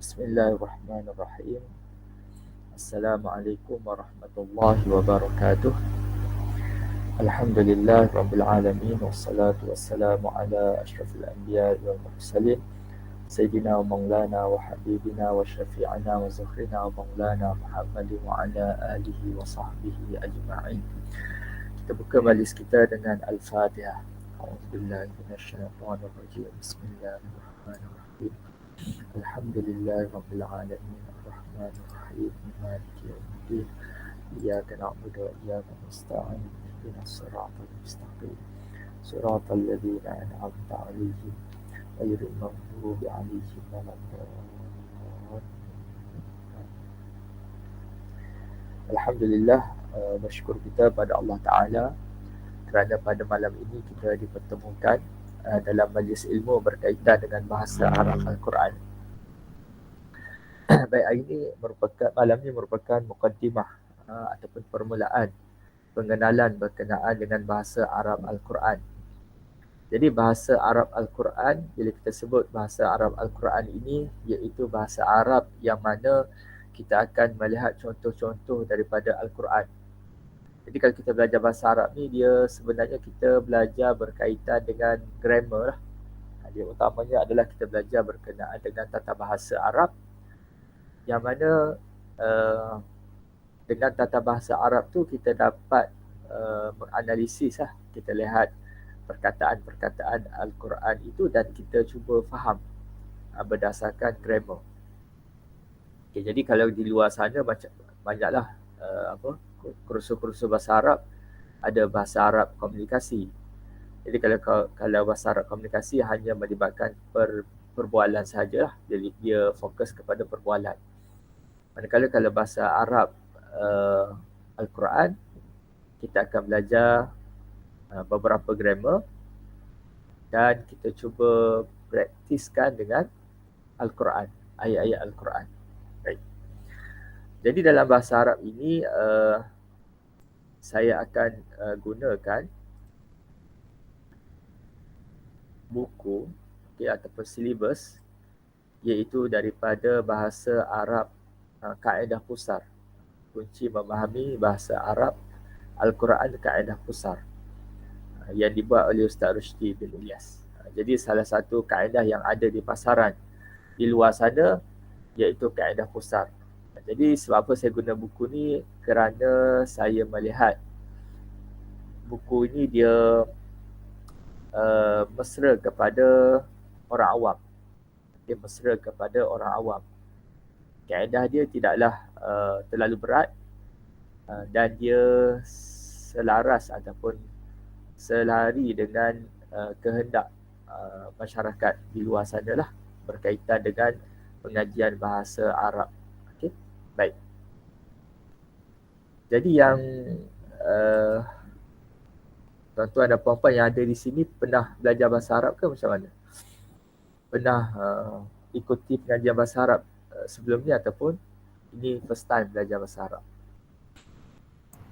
Bismillahirrahmanirrahim. Assalamualaikum warahmatullahi wabarakatuh. Alhamdulillah rabbil alamin wassalatu wassalamu ala asyrafil anbiya wal mursalin sayyidina wa maulana wa habibina wa syafi'ina wa zukhrina wa maulana Muhammadin wa ala alihi wa sahbihi ajma'in. Kita buka majlis kita dengan Al-Fatihah. A'udzubillahi minasyaitonir rajim. Bismillahirrahmanirrahim. Alhamdulillah rabbil alamin arrahmanir rahim maliki yaumiddin iyyaka na'budu wa iyyaka nasta'in ihdinas siratal mustaqim siratal ladzina an'amta 'alaihim ghairil maghdubi 'alaihim waladdallin. Alhamdulillah, bersyukur kita pada Allah Ta'ala kerana pada malam ini kita dipertemukan dalam majlis ilmu berkaitan dengan bahasa Arab Al-Quran. Baik, hari ini malam ini merupakan mukaddimah ataupun permulaan pengenalan berkenaan dengan bahasa Arab Al-Quran. Jadi bahasa Arab Al-Quran, bila kita sebut bahasa Arab Al-Quran ini, iaitu bahasa Arab yang mana kita akan melihat contoh-contoh daripada Al-Quran. Jadi kalau kita belajar bahasa Arab ni, dia sebenarnya kita belajar berkaitan dengan grammar lah. Dia utamanya adalah kita belajar berkenaan dengan tata bahasa Arab, yang mana dengan tata bahasa Arab tu kita dapat menganalisis lah. Kita lihat perkataan-perkataan Al-Quran itu dan kita cuba faham berdasarkan grammar. Okay, jadi kalau di luar sana banyaklah kursus-kursus bahasa Arab, ada bahasa Arab komunikasi. Jadi kalau bahasa Arab komunikasi hanya melibatkan perbualan sahajalah, jadi dia fokus kepada perbualan. Manakala kalau bahasa Arab Al-Quran, kita akan belajar beberapa grammar dan kita cuba praktiskan dengan Al-Quran, ayat-ayat Al-Quran. Baik. Jadi dalam bahasa Arab ini saya akan gunakan buku ataupun silibus, iaitu daripada bahasa Arab Kaedah Pusar, kunci memahami bahasa Arab Al-Quran Kaedah Pusar, yang dibuat oleh Ustaz Rushdi bin Ilyas. Jadi salah satu kaedah yang ada di pasaran di luar sana iaitu Kaedah Pusar. Jadi sebab apa saya guna buku ni, kerana saya melihat buku ini dia mesra kepada orang awam. Dia mesra kepada orang awam. Kaedah dia tidaklah terlalu berat dan dia selaras ataupun selari dengan kehendak masyarakat di luar sana lah, berkaitan dengan pengajian bahasa Arab. Okey, baik. Jadi yang tuan-tuan dan puan-puan yang ada di sini pernah belajar bahasa Arab ke macam mana? Pernah ikuti pengajian bahasa Arab sebelum ni ataupun ini first time belajar bahasa Arab?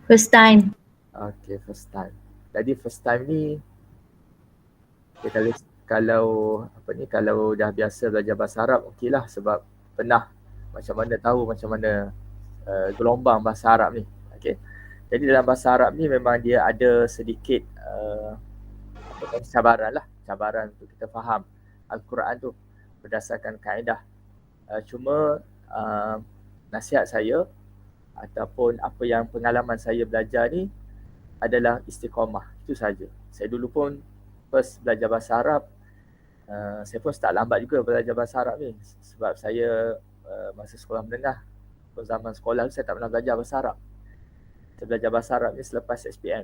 First time. Okay, first time. Jadi first time ni, kalau dah biasa belajar bahasa Arab, okey lah, sebab pernah macam mana tahu macam mana gelombang bahasa Arab ni. Okay. Jadi dalam bahasa Arab ni memang dia ada sedikit cabaran untuk kita faham Al-Quran tu berdasarkan kaedah. Cuma nasihat saya ataupun apa yang pengalaman saya belajar ni adalah istiqamah, itu saja. Saya dulu pun first belajar bahasa Arab, saya pun start lambat juga belajar bahasa Arab ni, sebab saya masa sekolah menengah, zaman sekolah tu saya tak pernah belajar bahasa Arab. Saya belajar bahasa Arab ni selepas SPM.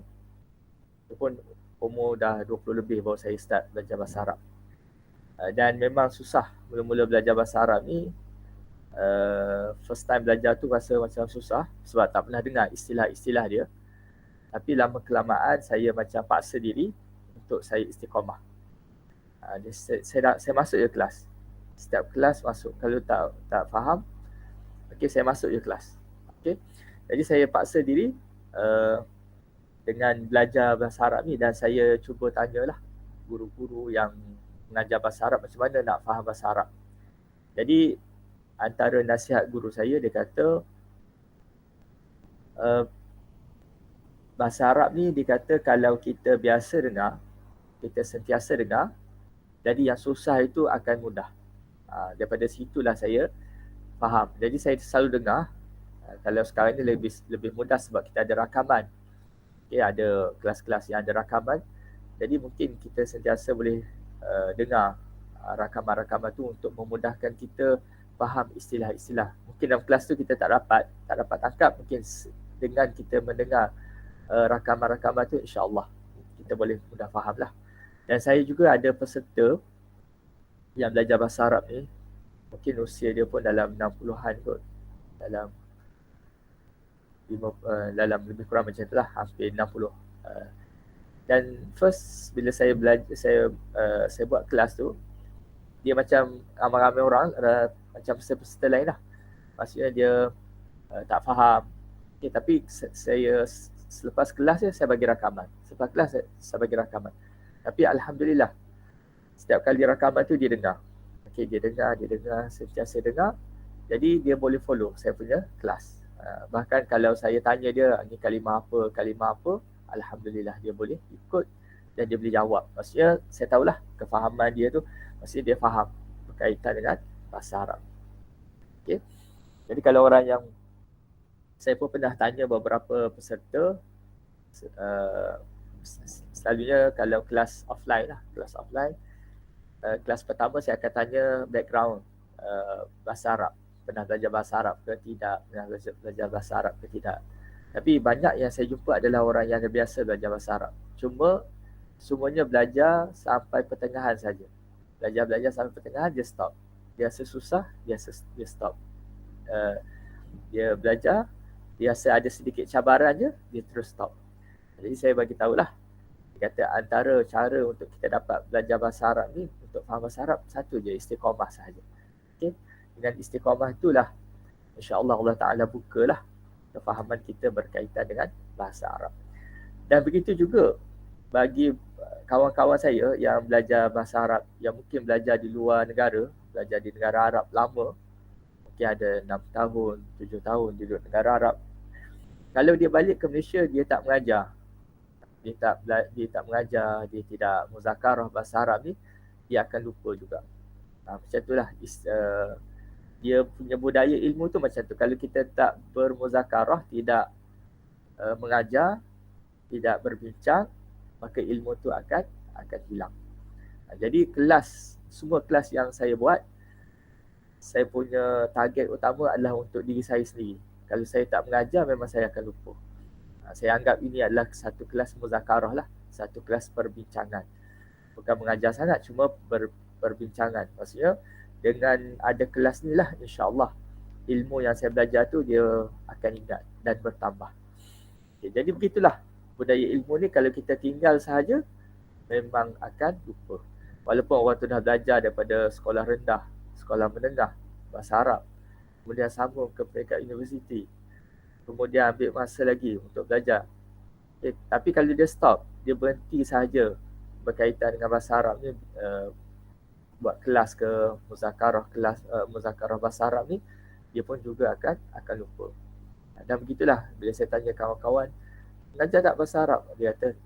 Itu pun umur dah 20 lebih baru saya start belajar bahasa Arab. Dan memang susah mula-mula belajar bahasa Arab ni. First time belajar tu rasa macam susah sebab tak pernah dengar istilah-istilah dia. Tapi lama kelamaan saya macam paksa diri untuk saya istiqamah. Saya masuk je kelas. Setiap kelas masuk, kalau tak faham, okey, saya masuk je kelas. Okey. Jadi saya paksa diri dengan belajar bahasa Arab ni, dan saya cuba tanyalah guru-guru yang mengajar bahasa Arab macam mana nak faham bahasa Arab. Jadi antara nasihat guru saya, dia kata bahasa Arab ni dia kata kalau kita biasa dengar, kita sentiasa dengar, jadi yang susah itu akan mudah. Daripada situlah saya faham. Jadi saya selalu dengar, kalau sekarang ni lebih mudah sebab kita ada rakaman. Okay, ada kelas-kelas yang ada rakaman. Jadi mungkin kita sentiasa boleh dengar rakaman-rakaman tu untuk memudahkan kita faham istilah-istilah. Mungkin dalam kelas tu kita tak dapat tangkap, mungkin dengan kita mendengar rakaman-rakaman tu, insya-Allah kita boleh mudah faham lah. Dan saya juga ada peserta yang belajar bahasa Arab ni, mungkin usia dia pun dalam 60-an kot, dalam lebih kurang macam itulah, hampir 60. Dan first bila saya belajar, saya buat kelas tu, dia macam ramai-ramai orang, macam peserta lain lah. Maksudnya dia tak faham. Okay, tapi saya selepas kelas saya bagi rakaman. Selepas kelas saya bagi rakaman. Tapi alhamdulillah, setiap kali rakaman tu dia dengar. Okay, dia dengar, sentiasa dengar. Jadi dia boleh follow saya punya kelas. Bahkan kalau saya tanya dia ni kalimah apa, alhamdulillah dia boleh ikut dan dia boleh jawab. Maksudnya saya tahulah kefahaman dia tu, maksudnya dia faham berkaitan dengan bahasa Arab. Okay. Jadi kalau orang yang, saya pun pernah tanya beberapa peserta, selalunya kalau kelas offline, kelas pertama saya akan tanya background bahasa Arab. Pernah belajar bahasa Arab ke tidak, pernah belajar bahasa Arab ke tidak. Tapi banyak yang saya jumpa adalah orang yang biasa belajar bahasa Arab. Cuma semuanya belajar sampai pertengahan saja. Belajar sampai pertengahan, dia stop. Dia rasa susah, dia stop. Dia belajar, dia rasa ada sedikit cabaran je, dia terus stop. Jadi saya bagi tahulah, dia kata antara cara untuk kita dapat belajar bahasa Arab ni, untuk faham bahasa Arab, satu je, istiqamah sahaja. Okay? Dengan istiqamah itulah, insya-Allah Allah Ta'ala bukalah kefahaman kita berkaitan dengan bahasa Arab. Dan begitu juga bagi kawan-kawan saya yang belajar bahasa Arab, yang mungkin belajar di luar negara, belajar di negara Arab lama, mungkin ada 6 tahun, 7 tahun di negara Arab. Kalau dia balik ke Malaysia, dia tak mengajar. Dia tidak muzakarah bahasa Arab ni, dia akan lupa juga. Macam itulah dia punya budaya ilmu tu macam tu. Kalau kita tak bermuzakarah, tidak mengajar, tidak berbincang, maka ilmu tu akan hilang. Jadi semua kelas yang saya buat, saya punya target utama adalah untuk diri saya sendiri. Kalau saya tak mengajar, memang saya akan lupa. Saya anggap ini adalah satu kelas muzakarah lah, satu kelas perbincangan. Bukan mengajar sangat, cuma perbincangan. Maksudnya dengan ada kelas ni lah, insya-Allah ilmu yang saya belajar tu dia akan ingat dan bertambah. Okay, jadi begitulah budaya ilmu ni, kalau kita tinggal sahaja memang akan lupa. Walaupun orang tu dah belajar daripada sekolah rendah, sekolah menengah bahasa Arab, kemudian sambung ke peringkat universiti, kemudian ambil masa lagi untuk belajar. Okay, tapi kalau dia stop, dia berhenti sahaja berkaitan dengan bahasa Arab ni, buat kelas ke muzakarah bahasa Arab ni, dia pun juga akan lupa. Dan begitulah bila saya tanya kawan-kawan, mengajar tak bahasa Arab? Dia kata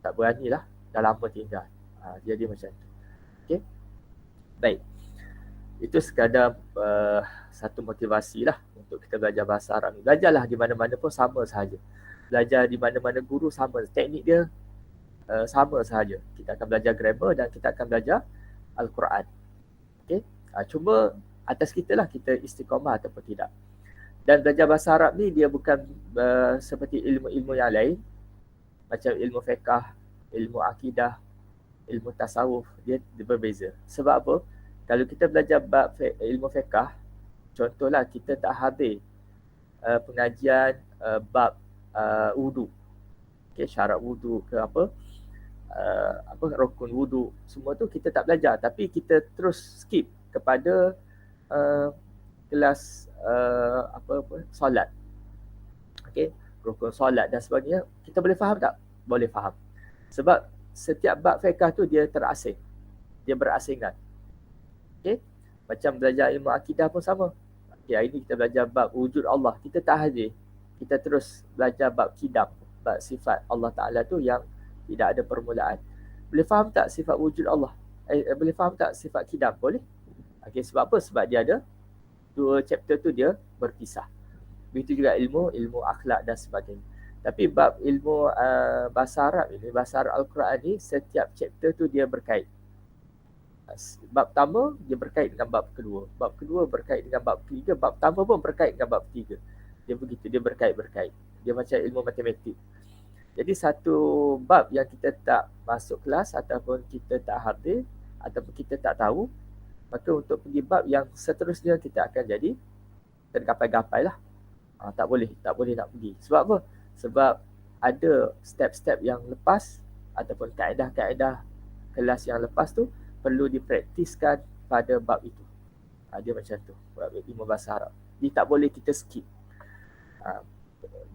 tak beranilah, dah lama tinggal. Jadi macam tu. Okey. Baik. Itu sekadar satu motivasi lah untuk kita belajar bahasa Arab ni. Belajarlah di mana-mana pun sama sahaja. Belajar di mana-mana guru sama, teknik dia sama sahaja. Kita akan belajar grammar dan kita akan belajar Al-Quran. Okay? Cuma atas kita lah, kita istiqamah ataupun tidak. Dan belajar bahasa Arab ni dia bukan seperti ilmu-ilmu yang lain, macam ilmu fiqh, ilmu akidah, ilmu tasawuf, dia berbeza. Sebab apa? Kalau kita belajar ilmu fiqh, contohlah kita tak habis pengajian bab wudu, okay, syarat wudu ke rukun wudu, semua tu kita tak belajar, tapi kita terus skip kepada kelas solat, okey, rukun solat dan sebagainya. Kita boleh faham tak? Boleh faham. Sebab setiap bab fiqh tu dia terasing, dia berasingan. Okey, macam belajar ilmu akidah pun sama. hari ini kita belajar bab wujud Allah, kita tak hadir. Kita terus belajar bab kidam, bab sifat Allah Ta'ala tu yang tidak ada permulaan. Boleh faham tak sifat wujud Allah? Boleh faham tak sifat kidam? Boleh? Okay, sebab apa? Sebab dia ada dua chapter tu dia berpisah. Begitu juga ilmu akhlak dan sebagainya. Tapi bab ilmu bahasa Arab ini, bahasa Arab Al-Quran ni, setiap chapter tu dia berkait. Bab pertama dia berkait dengan bab kedua, bab kedua berkait dengan bab ketiga, bab pertama pun berkait dengan bab ketiga. Dia begitu, dia berkait-berkait. Dia macam ilmu matematik. Jadi satu bab yang kita tak masuk kelas ataupun kita tak hadir ataupun kita tak tahu, maka untuk pergi bab yang seterusnya kita akan jadi tergapai-gapai lah. Tak boleh nak pergi. Sebab apa? Sebab ada step-step yang lepas ataupun kaedah-kaedah kelas yang lepas tu perlu dipraktiskan pada bab itu. Dia macam tu, bab ilmu bahasa Arab. Jadi tak boleh kita skip.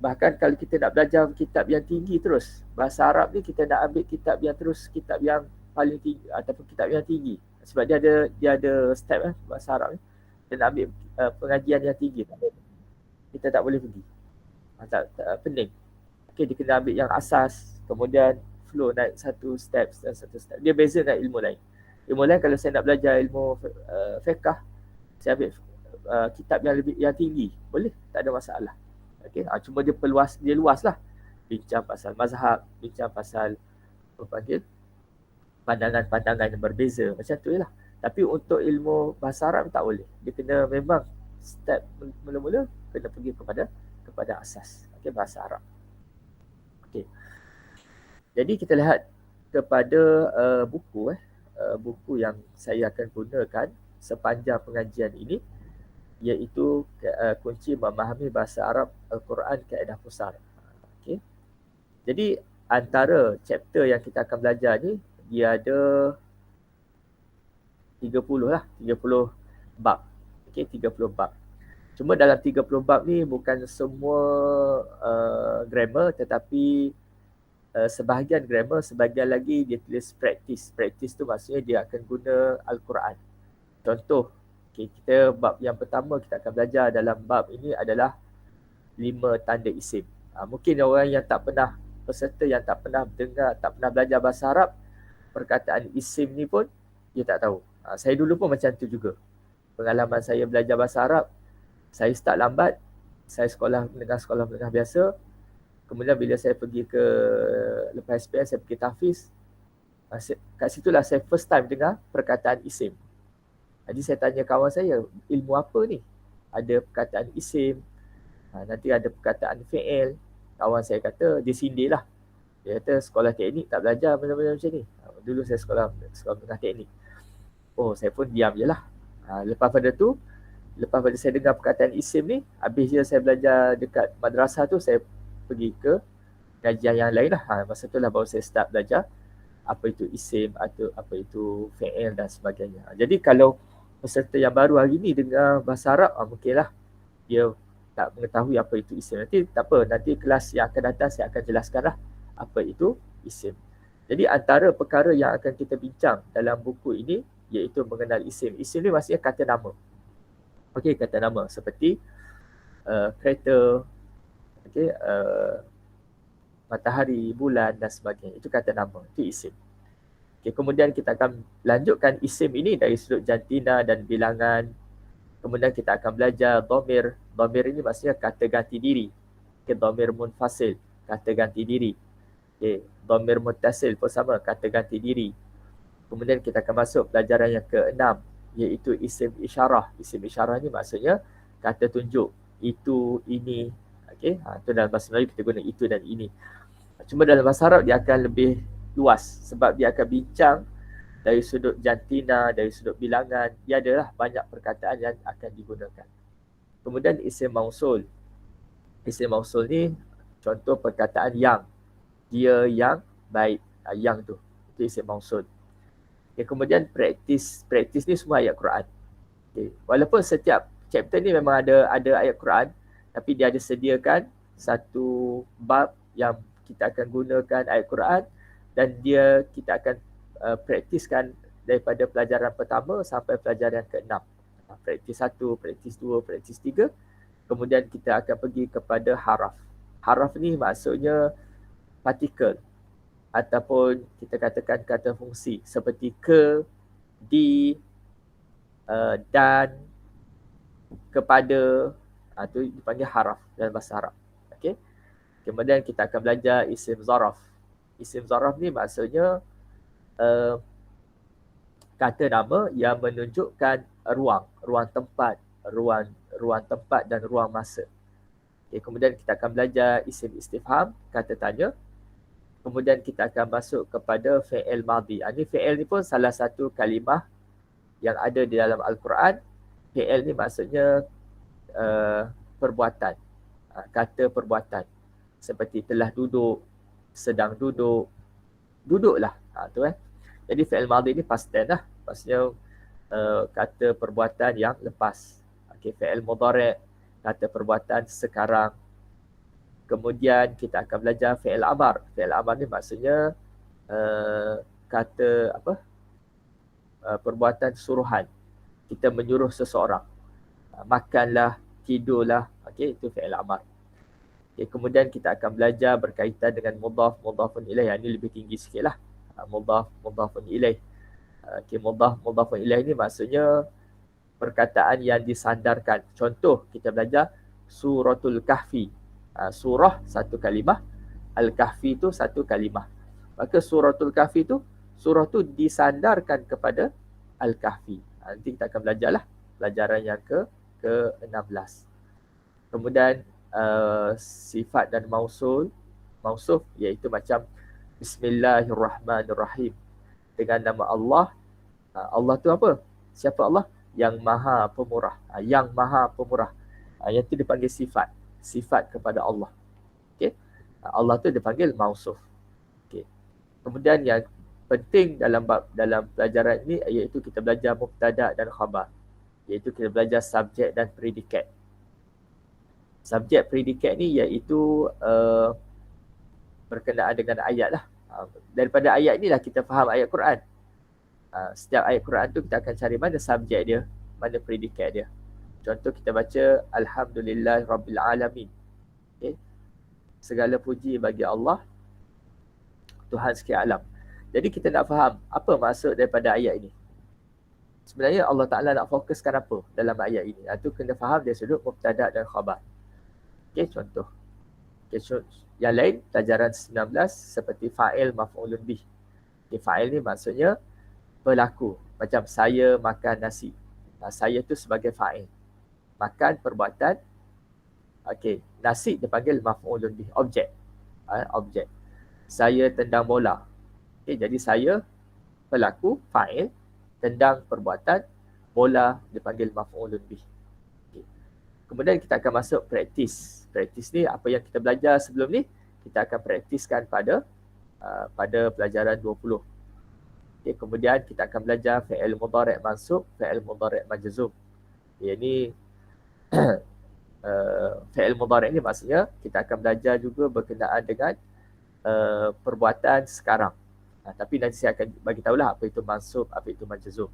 Bahkan kalau kita nak belajar kitab yang tinggi terus, bahasa Arab ni kita nak ambil kitab yang terus, kitab yang paling tinggi ataupun kitab yang tinggi. Sebab dia ada step bahasa Arab ni. Kita nak ambil pengajian yang tinggi. Kita tak boleh pergi. Tak pening. Okay, dia kena ambil yang asas, kemudian flow naik satu step. Dia beza dengan ilmu lain. Ilmu lain kalau saya nak belajar ilmu fiqh, saya ambil kitab yang tinggi, boleh, tak ada masalah. Okay, cuma dia luas lah. Bincang pasal mazhab, bincang pasal pandangan-pandangan yang berbeza, macam tu je lah. Tapi untuk ilmu bahasa Arab tak boleh. Dia kena memang step mula-mula kena pergi kepada asas. Okay, bahasa Arab. Okay. Jadi kita lihat kepada buku buku yang saya akan gunakan sepanjang pengajian ini, iaitu kunci memahami bahasa Arab Al-Quran Kaedah Qusar. Okay. Jadi antara chapter yang kita akan belajar ni, dia ada 30 bab. Okay, 30 bab. Cuma dalam 30 bab ni bukan semua grammar, tetapi sebahagian grammar, sebahagian lagi dia tulis practice. Practice tu maksudnya dia akan guna Al-Quran. Contoh, kita bab yang pertama kita akan belajar dalam bab ini adalah 5 tanda isim. Mungkin orang yang tak pernah, peserta yang tak pernah dengar, tak pernah belajar bahasa Arab, perkataan isim ni pun dia tak tahu. Saya dulu pun macam tu juga. Pengalaman saya belajar bahasa Arab, saya start lambat, saya sekolah menengah biasa. Kemudian bila saya pergi lepas SPM, saya pergi tahfiz. Kat situlah saya first time dengar perkataan isim. Jadi saya tanya kawan saya, ilmu apa ni? Ada perkataan isim, nanti ada perkataan fi'il. Kawan saya kata, dia sindir lah. Dia kata sekolah teknik tak belajar benda-benda macam ni. Dulu saya sekolah menengah teknik. Oh, saya pun diam je lah. Lepas pada saya dengar perkataan isim ni, habis je saya belajar dekat madrasah tu, saya pergi ke kajian yang lain lah. Masa tu lah baru saya start belajar apa itu isim atau apa itu fi'il dan sebagainya. Jadi kalau peserta yang baru hari ni dengar bahasa Arab, mungkinlah dia tak mengetahui apa itu isim. Nanti tak apa, nanti kelas yang akan datang saya akan jelaskan lah apa itu isim. Jadi antara perkara yang akan kita bincang dalam buku ini iaitu mengenal isim. Isim ni maksudnya kata nama. Okey, kata nama seperti kereta, okay, matahari, bulan dan sebagainya. Itu kata nama, itu isim. Okay, kemudian kita akan lanjutkan isim ini dari sudut jantina dan bilangan. Kemudian kita akan belajar dhamir. Dhamir ini maksudnya kata ganti diri. Okay, dhamir munfasil, kata ganti diri. Okay, dhamir muttasil pun sama, kata ganti diri. Kemudian kita akan masuk pelajaran yang ke-6, iaitu isim isyarah. Isim isyarah ni maksudnya kata tunjuk. Itu, ini. Okay, itu dalam bahasa Melayu kita guna itu dan ini. Cuma dalam bahasa Arab dia akan lebih luas sebab dia akan bincang dari sudut jantina, dari sudut bilangan. Dia adalah banyak perkataan yang akan digunakan. Kemudian isim mausul. Isim mausul ni contoh perkataan yang. Dia yang baik. Yang tu. Itu isim mausul. Okay, kemudian praktis. Praktis ni semua ayat Quran. Okay. Walaupun setiap chapter ni memang ada ayat Quran, tapi dia ada sediakan satu bab yang kita akan gunakan ayat Quran dan kita akan praktiskan daripada pelajaran pertama sampai pelajaran ke-6. Praktis 1, praktis 2, praktis 3. Kemudian kita akan pergi kepada haraf. Haraf ni maksudnya partikel ataupun kita katakan kata fungsi seperti ke, di, dan, kepada, itu dipanggil haraf dalam bahasa Arab. Okey. Kemudian kita akan belajar isim zaraf. Isim zaraf ni maksudnya kata nama yang menunjukkan ruang tempat, ruang tempat dan ruang masa. Okay, kemudian kita akan belajar isim istifham, kata tanya. Kemudian kita akan masuk kepada fi'il madhi. Ini fi'il ni pun salah satu kalimah yang ada di dalam Al-Quran. Fi'il ni maksudnya perbuatan, kata perbuatan. Seperti telah duduk, sedang duduk, duduklah. Tu Jadi fi'il madhi ni past tense lah. Maksudnya kata perbuatan yang lepas. Okay, fi'il mudhari', kata perbuatan sekarang. Kemudian kita akan belajar fi'il amar. Fi'il amar ni maksudnya kata perbuatan suruhan. Kita menyuruh seseorang. Makanlah, tidurlah. Okay, itu fi'il amar. Okay, kemudian kita akan belajar berkaitan dengan mudhaf, mudhafun ilaih. Ini lebih tinggi sikit lah. Mudhaf, mudhafun ilaih. Okay, mudhaf, mudhafun ilaih ni maksudnya perkataan yang disandarkan. Contoh, kita belajar suratul kahfi. Surah satu kalimah, al-kahfi tu satu kalimah. Maka suratul kahfi tu, surah tu disandarkan kepada al-kahfi. Nanti kita akan belajarlah pelajaran yang ke-16. Kemudian sifat dan mausuf iaitu macam Bismillahirrahmanirrahim. Dengan nama Allah. Allah tu apa? Siapa Allah? Yang Maha Pemurah. Yang Maha Pemurah. Yang tu dipanggil sifat. Sifat kepada Allah. Okay? Allah tu dipanggil mausuf. Okay. Kemudian yang penting dalam pelajaran ini iaitu kita belajar mubtada dan khabar. Iaitu kita belajar subjek dan predikat. Subjek predikat ni iaitu berkenaan dengan ayat lah. Daripada ayat ni lah kita faham ayat Quran. Setiap ayat Quran tu kita akan cari mana subjek dia, mana predikat dia. Contoh kita baca Alhamdulillah Rabbil Alamin. Okay. Segala puji bagi Allah, Tuhan sekalian alam. Jadi kita nak faham apa maksud daripada ayat ini. Sebenarnya Allah Ta'ala nak fokuskan apa dalam ayat ini. Itu kena faham dari sudut mubtada dan khabar. Okay, contoh. Okay, yang lain, pelajaran 19 seperti fa'il maf'ulun bih. Okay, fa'il ni maksudnya pelaku. Macam saya makan nasi. Saya tu sebagai fa'il. Makan perbuatan. Okay, nasi dipanggil maf'ulun bih. Objek. Objek. Saya tendang bola. Okay, jadi saya pelaku, fa'il. Tendang perbuatan. Bola dipanggil maf'ulun bih. Okay. Kemudian kita akan masuk praktis. Praktis ni apa yang kita belajar sebelum ni, kita akan praktiskan pada pelajaran 20. Okay, kemudian kita akan belajar fi'il mudhari' mansub, fi'il mudhari' majzum. Ini fi'il mudhari' ni maksudnya kita akan belajar juga berkenaan dengan perbuatan sekarang. Tapi nanti saya akan bagi tahulah apa itu mansub, apa itu majzum.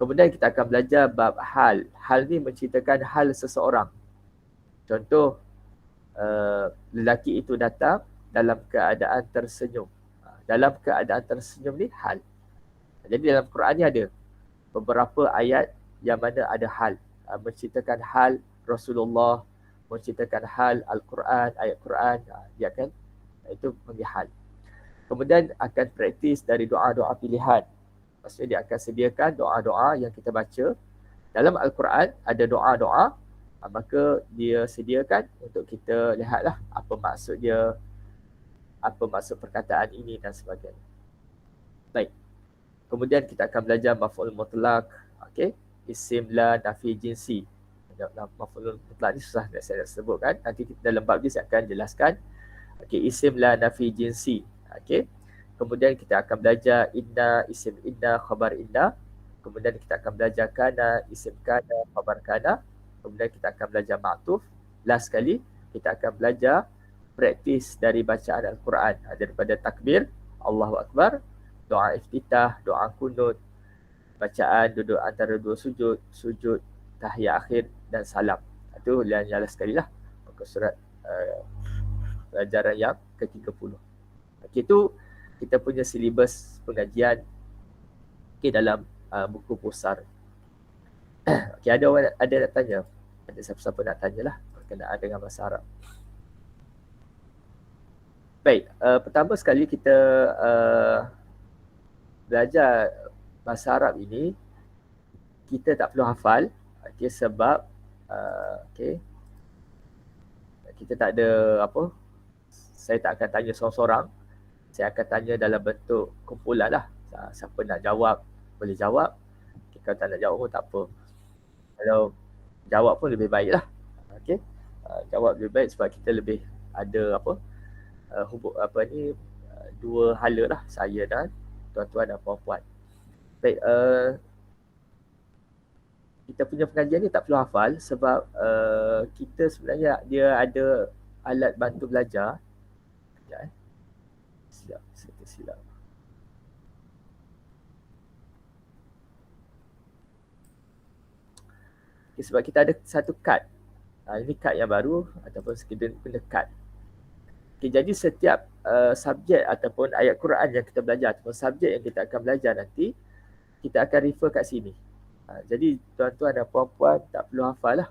Kemudian kita akan belajar bab hal. Hal ni menceritakan hal seseorang. Contoh, lelaki itu datang dalam keadaan tersenyum. Dalam keadaan tersenyum ni hal. Jadi dalam Quran ni ada beberapa ayat yang mana ada hal. Menceritakan hal Rasulullah, menceritakan hal Al-Quran, ayat Quran. Dia akan, itu panggil hal. Kemudian akan praktis dari doa-doa pilihan. Maksudnya dia akan sediakan doa-doa yang kita baca. Dalam Al-Quran ada doa-doa, maka dia sediakan untuk kita lihatlah apa maksud dia, apa maksud perkataan ini dan sebagainya. Baik. Kemudian kita akan belajar maf'ul mutlaq, okey, isim la nafi jinsi. Maf'ul mutlaq ni susah saya nak sebutkan. Nanti kita dalam bab ni saya akan jelaskan. Okey, isim la nafi jinsi. Okey. Kemudian kita akan belajar inna, isim inna, khabar inna. Kemudian kita akan belajar kana, isim kana, khabar kana. Kemudian kita akan belajar ma'tuf. Last sekali, kita akan belajar praktis dari bacaan Al-Quran. Daripada takbir, Allahu Akbar, doa iftitah, doa kunut, bacaan duduk antara dua sujud, sujud tahiyat akhir dan salam. Itu yang sekali lah muka surat pelajaran yang ke-30. Okey, itu kita punya silibus pengajian dalam buku pusar. Okey, ada nak tanya? Ada siapa-siapa nak tanyalah berkenaan dengan bahasa Arab. Baik, pertama sekali kita belajar bahasa Arab ini, kita tak perlu hafal, sebab kita tak ada apa, saya tak akan tanya seorang-seorang, saya akan tanya dalam bentuk kumpulan lah. Siapa nak jawab boleh jawab, kalau tak nak jawab pun tak apa. Kalau jawab pun lebih baik lah. Jawab lebih baik sebab kita lebih ada dua hala lah, saya dan tuan-tuan dan puan-puan. Baik, kita punya pengajian ni tak perlu hafal sebab kita sebenarnya dia ada alat bantu belajar. Sekejap, saya tersilap. Sebab kita ada satu kad. Ini kad yang baru ataupun sekedar benda kad. Jadi setiap subjek ataupun ayat Quran yang kita belajar ataupun subjek yang kita akan belajar nanti, kita akan refer kat sini. Jadi tuan-tuan dan puan-puan tak perlu hafal lah.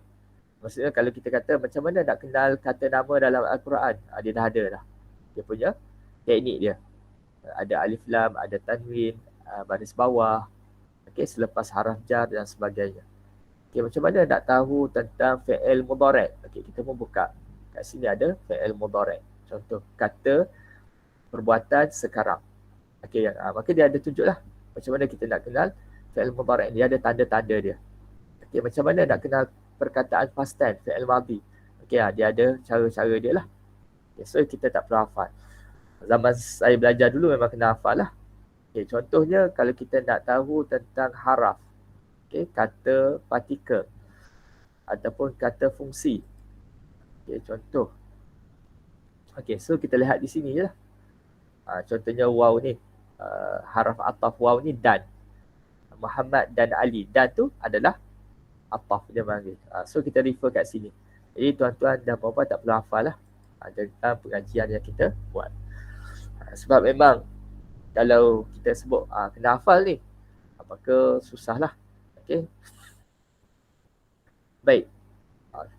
Maksudnya kalau kita kata macam mana nak kenal kata nama dalam Al-Quran, dia dah ada dah. Dia punya teknik dia. Ada alif lam, ada tanwin, baris bawah, selepas haraf jar dan sebagainya. Macam mana nak tahu tentang fi'il mudhari'? Kita pun buka. Kat sini ada fi'il mudhari'. Contoh kata perbuatan sekarang. Maka dia ada tunjuklah macam mana kita nak kenal fi'il mudhari'. Dia ada tanda-tanda dia. Macam mana nak kenal perkataan past tense, fi'il madhi. Dia ada cara-cara dia lah. So kita tak perlu hafal. Zaman saya belajar dulu memang kena hafal lah. Contohnya kalau kita nak tahu tentang haraf, kata partikel ataupun kata fungsi. Contoh. So kita lihat di sini je lah. Contohnya waw ni, haraf ataf waw ni dan. Muhammad dan Ali. Dan tu adalah ataf dia panggil. So kita refer kat sini. Jadi tuan-tuan dan puan-puan tak perlu hafal lah tentang pengajian yang kita buat. Sebab memang kalau kita sebut kena hafal ni, maka susah lah. Baik.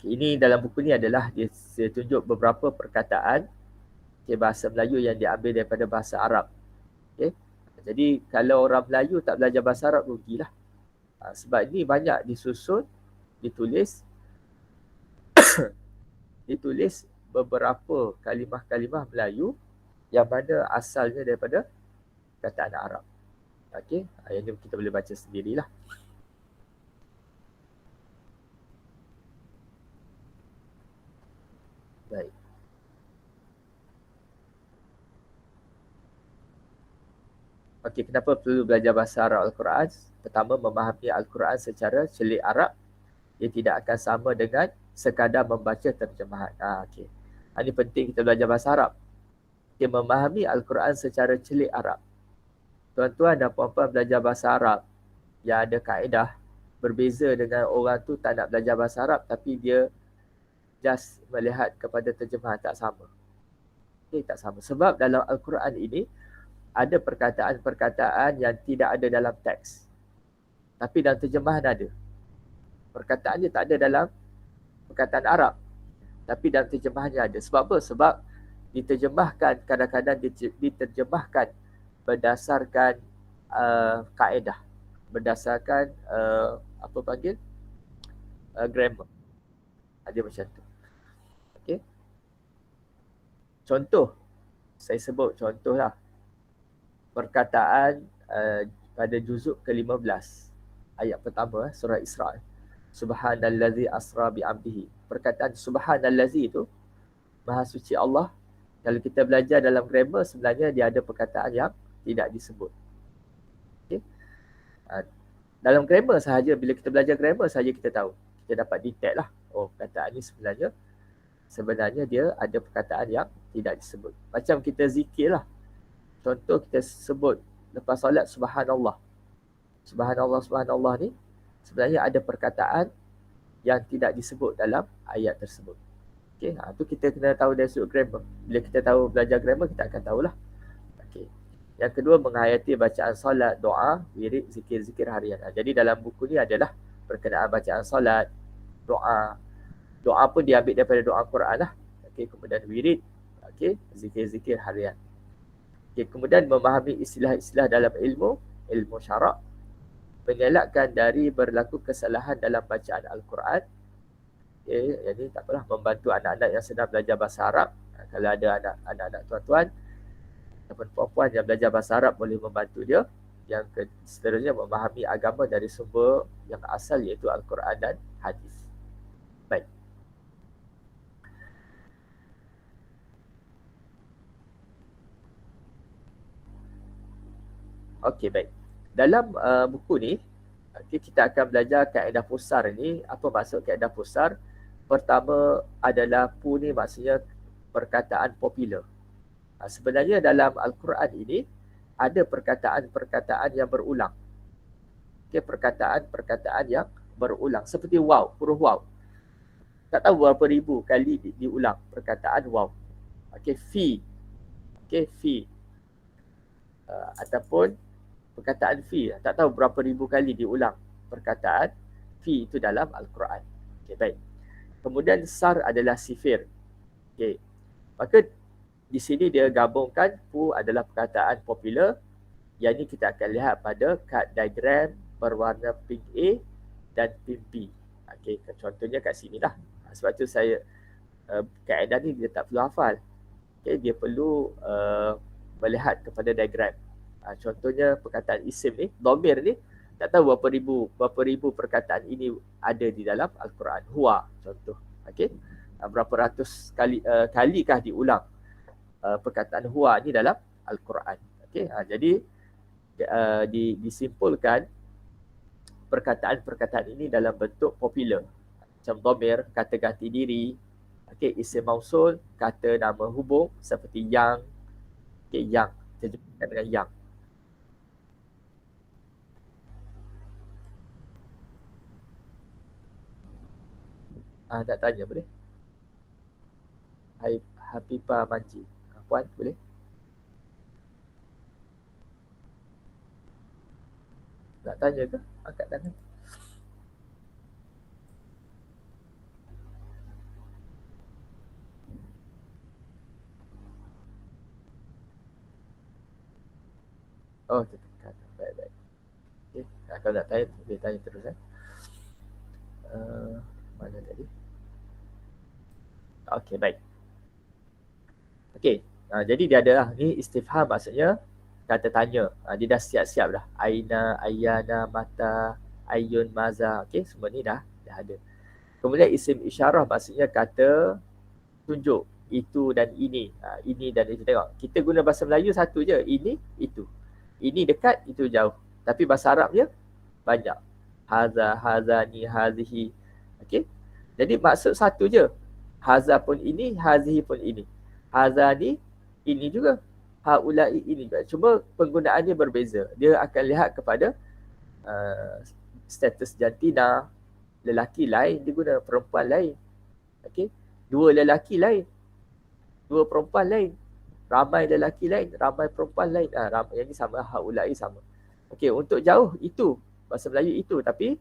Ini dalam buku ni adalah dia tunjuk beberapa perkataan bahasa Melayu yang diambil daripada bahasa Arab. Jadi kalau orang Melayu tak belajar bahasa Arab, rugilah. Sebab ini banyak disusun, ditulis ditulis beberapa kalimah-kalimah Melayu yang mana asalnya daripada kataan Arab. Yang ni kita boleh baca sendirilah. Baik. Kenapa perlu belajar bahasa Arab Al-Quran? Pertama, memahami Al-Quran secara celik Arab. Dia tidak akan sama dengan sekadar membaca terjemahan. Ini penting kita belajar bahasa Arab. Memahami Al-Quran secara celik Arab. Tuan-tuan dan puan-puan belajar bahasa Arab yang ada kaedah, berbeza dengan orang tu tak nak belajar bahasa Arab tapi dia just melihat kepada terjemahan, tak sama. Tak sama. Sebab dalam Al-Quran ini ada perkataan-perkataan yang tidak ada dalam teks. Tapi dalam terjemahan ada. Perkataan dia tak ada dalam perkataan Arab. Tapi dalam terjemahannya ada. Sebab apa? Sebab diterjemahkan, kadang-kadang diterjemahkan berdasarkan kaedah. Berdasarkan grammar. Ada macam tu. Contoh, saya sebut contoh lah. Perkataan pada juzuk ke-15 ayat pertama surah Isra. Subhanallazi asra bi'abdihi. Perkataan subhanallazi itu maha suci Allah. Kalau kita belajar dalam grammar, sebenarnya dia ada perkataan yang tidak disebut. Dalam grammar sahaja, bila kita belajar grammar sahaja kita tahu. Kita dapat detect lah. Perkataan ni sebenarnya dia ada perkataan yang tidak disebut. Macam kita zikir lah. Contoh kita sebut lepas solat subhanallah. Subhanallah, subhanallah ni sebenarnya ada perkataan yang tidak disebut dalam ayat tersebut. Okey, tu kita kena tahu dari sudut grammar. Bila kita tahu belajar grammar, kita akan tahulah. Okey. Yang kedua, menghayati bacaan solat, doa, wirid, zikir-zikir harian. Jadi dalam buku ni adalah berkenaan bacaan solat, doa. Doa pun diambil daripada doa Quran lah. Okey, kemudian wirid, okey, zikir-zikir harian. Okey, kemudian memahami istilah-istilah dalam ilmu syarak, mengelakkan dari berlaku kesalahan dalam bacaan Al-Quran. Okay, jadi tak apalah, membantu anak-anak yang sedang belajar bahasa Arab. Kalau ada anak-anak tuan-tuan ataupun puan-puan yang belajar bahasa Arab, boleh membantu dia. Yang seterusnya, memahami agama dari sumber yang asal, iaitu Al-Quran dan hadis. Baik. Okey, baik. Dalam buku ni, kita akan belajar kaedah pusar ni. Apa maksud kaedah pusar? Pertama adalah pu ni maksudnya perkataan popular. Sebenarnya dalam Al-Quran ini ada perkataan-perkataan yang berulang. Okay, perkataan-perkataan yang berulang. Seperti waw, huruf waw. Tak tahu berapa ribu kali diulang perkataan waw. Okay, fi. Okay, fi. Ataupun perkataan fi. Tak tahu berapa ribu kali diulang perkataan fi itu dalam Al-Quran. Okay, baik. Kemudian sar adalah sifir. Okay. Maka di sini dia gabungkan pu adalah perkataan popular. Yang ini kita akan lihat pada kad diagram berwarna pink A dan pink B. Okay. Contohnya kat sini lah. Sebab tu saya kaedah ni dia tak perlu hafal. Okay. Dia perlu melihat kepada diagram. Contohnya perkataan isim ni, dhamir ni, tak tahu berapa ribu perkataan ini ada di dalam Al-Quran. Huwa contoh. Okey. Berapa ratus kalikah diulang perkataan huwa ni dalam Al-Quran. Okey. Jadi disimpulkan perkataan-perkataan ini dalam bentuk popular. Macam dhamir, kata ganti diri, okey, isim mausul, kata nama hubung seperti yang, okey, yang, terjemahkan dengan yang. Nak tanya boleh? Hai Hafifah Manji. Puan boleh? Nak tanya ke? Angkat tangan. Oh, tekan. Baik-baik. Okay. Kalau nak tanya, boleh tanya terus. Mana tadi? Okey, baik. Okey, jadi dia ada lah. Ni istifham maksudnya kata tanya. Dia dah siap-siap dah. Aina, ayana, mata, ayun, maza. Okey, semua ni dah ada. Kemudian isim isyarah maksudnya kata tunjuk. Itu dan ini. Ini dan itu. Tengok, kita guna bahasa Melayu satu je. Ini, itu. Ini dekat, itu jauh. Tapi bahasa Arabnya banyak. Haza, hazani, hazihi. Okey. Jadi maksud satu je. Haza pun ini, hazihi pun ini. Haza ni, ini juga. Haulai ini juga. Cuma penggunaannya berbeza. Dia akan lihat kepada status jantina. Lelaki lain dia guna, perempuan lain. Okey. Dua lelaki lain. Dua perempuan lain. Ramai lelaki lain, ramai perempuan lain. Ramai, yang ni sama, haulai sama. Okey, untuk jauh itu. Bahasa Melayu itu, tapi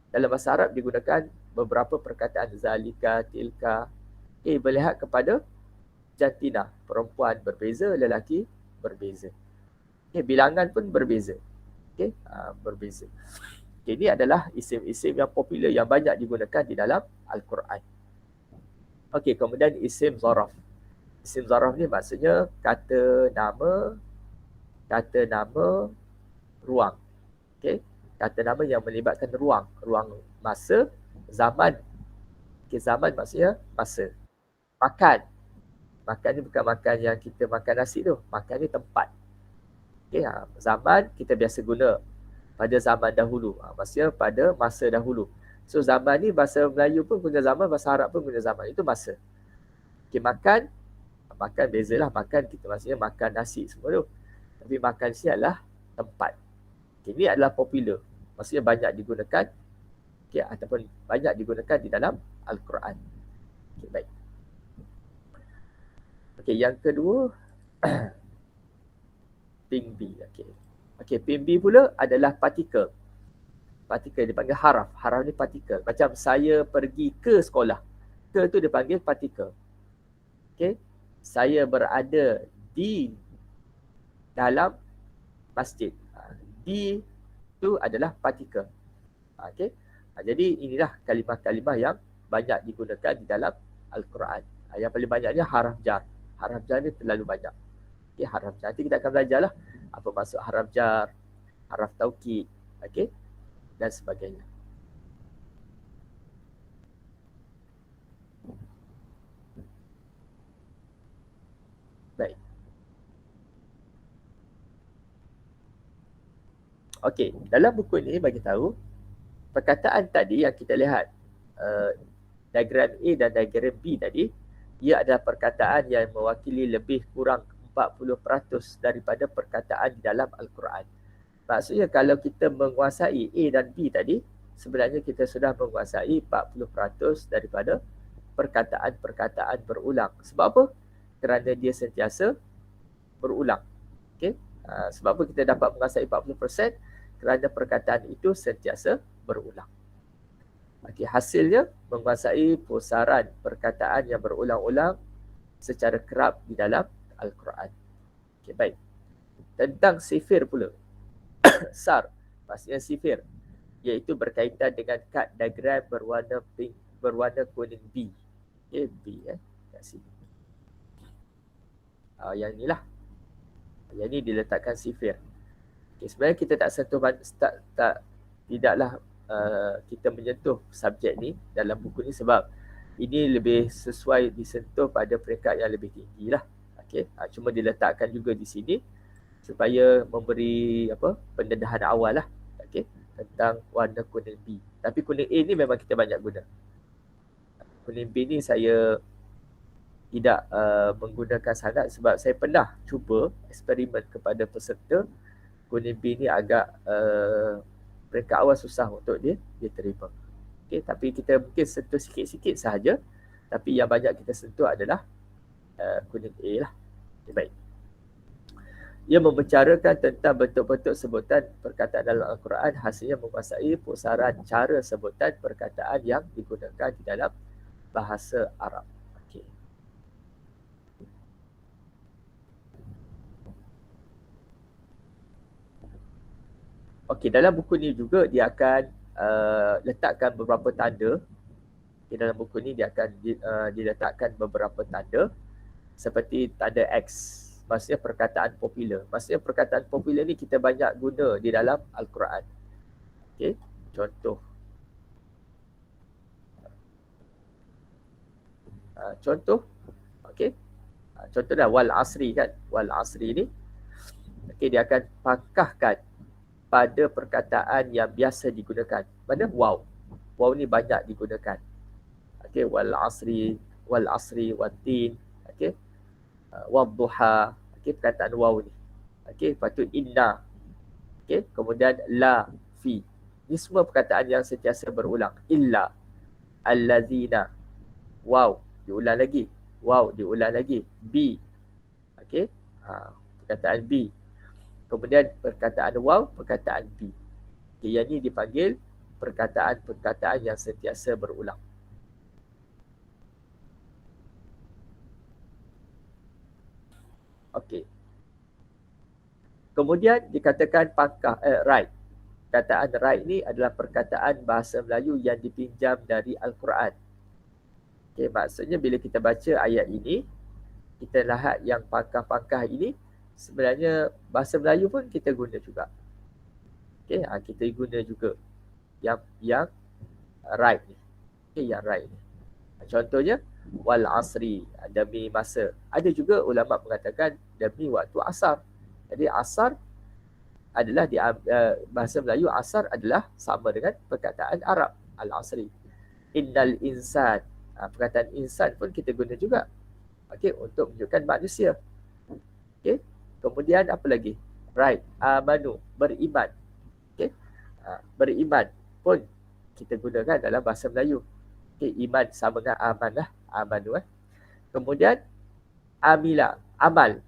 dalam bahasa Arab digunakan beberapa perkataan zalika, tilka. Okey, melihat kepada jantina, perempuan berbeza, lelaki berbeza. Okey, bilangan pun berbeza. Okey, berbeza. Okey, ini adalah isim-isim yang popular yang banyak digunakan di dalam Al-Quran. Okey, kemudian isim zaraf. Isim zaraf ni maksudnya kata nama ruang. Okey, kata nama yang melibatkan ruang masa, zaman. Okey, zaman maksudnya masa. Makan ni bukan makan yang kita makan nasi tu. Makan ni tempat. Okey, zaman kita biasa guna pada zaman dahulu. Maksudnya pada masa dahulu. So zaman ni bahasa Melayu pun guna zaman, bahasa Arab pun guna zaman. Itu masa. Okey, makan bezalah. Makan kita maksudnya makan nasi semua tu. Tapi makan ni adalah tempat. Okay, ini adalah popular. Maksudnya banyak digunakan Okay, ataupun banyak digunakan di dalam Al-Quran. Okay, baik. Okay, yang kedua, ping B. Okay, ping B pula adalah partikel. Partikel dipanggil haraf. Haraf ni partikel. Macam saya pergi ke sekolah. Ke tu dipanggil partikel. Okay, saya berada di dalam masjid. Di tu adalah partikel. Okay. Jadi inilah kalimah-kalimah yang banyak digunakan di dalam Al-Quran. Yang paling banyaknya haraf jar. Haraf jar ni terlalu banyak. Okay, haraf jar. Nanti kita akan belajar lah apa maksud haraf jar, haraf taukid, okay, dan sebagainya. Baik. Okey, dalam buku ini bagi tahu perkataan tadi yang kita lihat diagram A dan diagram B tadi, ia adalah perkataan yang mewakili lebih kurang 40% daripada perkataan di dalam Al-Quran. Maksudnya kalau kita menguasai A dan B tadi, sebenarnya kita sudah menguasai 40% daripada perkataan-perkataan berulang. Sebab apa? Kerana dia sentiasa berulang. Okay? Sebab apa kita dapat menguasai 40%? Kerana perkataan itu sentiasa berulang. Okay, hasilnya menguasai pusaran perkataan yang berulang-ulang secara kerap di dalam Al-Quran. Okay, baik. Tentang sifir pula. SAR, maksudnya sifir, iaitu berkaitan dengan kad diagram berwarna pink, berwarna kuning B. Okay, B kat sini. Yang inilah. Yang ini diletakkan sifir. Okay, sebenarnya kita tak sentuh, tidaklah kita menyentuh subjek ni dalam buku ni sebab ini lebih sesuai disentuh pada peringkat yang lebih tinggi lah. Okay. Cuma diletakkan juga di sini supaya memberi pendedahan awal lah, okay, tentang warna kuning B. Tapi kuning A ni memang kita banyak guna. Kuning B ni saya tidak menggunakan sangat sebab saya pernah cuba eksperimen kepada peserta. Kuning B ni agak peringkat awal susah untuk dia terima. Okay, tapi kita mungkin sentuh sikit-sikit sahaja. Tapi yang banyak kita sentuh adalah kuning A lah. Okay, baik. Ia membicarakan tentang bentuk-bentuk sebutan perkataan dalam Al-Quran, hasilnya menguasai pusaran cara sebutan perkataan yang digunakan di dalam bahasa Arab. Okay. Okey, dalam buku ni juga dia akan letakkan beberapa tanda. Okay, dalam buku ni dia akan diletakkan beberapa tanda seperti tanda X. Maksudnya perkataan popular. Maksudnya perkataan popular ni kita banyak guna di dalam Al-Quran. Okey, contoh. Okey. Contoh dah wal asri kan. Wal asri ni. Okey, dia akan pangkahkan pada perkataan yang biasa digunakan. Mana? Waw. Waw ni banyak digunakan. Okey, wal asri, wattin, okey. Wadduha, okey, perkataan waw ni. Okey, lepas tu inna. Okey, kemudian la, fi. Ini semua perkataan yang sentiasa berulang. Illa, allazina. Waw, diulang lagi. Waw, diulang lagi. Bi. Okey, perkataan bi. Kemudian perkataan waw, perkataan bi. Okay, yang ini dipanggil perkataan-perkataan yang sentiasa berulang. Okey. Kemudian dikatakan pangkah, right. Perkataan right ni adalah perkataan bahasa Melayu yang dipinjam dari Al-Quran. Okay, maksudnya bila kita baca ayat ini, kita lihat yang pangkah-pangkah ini, sebenarnya bahasa Melayu pun kita guna juga. Okay, kita guna juga yang right ni. Okay, yang right ni. Contohnya, wal asri, demi masa. Ada juga ulama mengatakan demi waktu asar. Jadi asar adalah di bahasa Melayu, asar adalah sama dengan perkataan Arab, al-asri. Innal insan. Perkataan insan pun kita guna juga. Okay, untuk menunjukkan manusia. Okay. Kemudian apa lagi? Right, amanu, beriman. Okay. Beriman pun kita gunakan dalam bahasa Melayu. Okay, iman sama dengan aman lah. Aman tu. Kemudian amila, amal.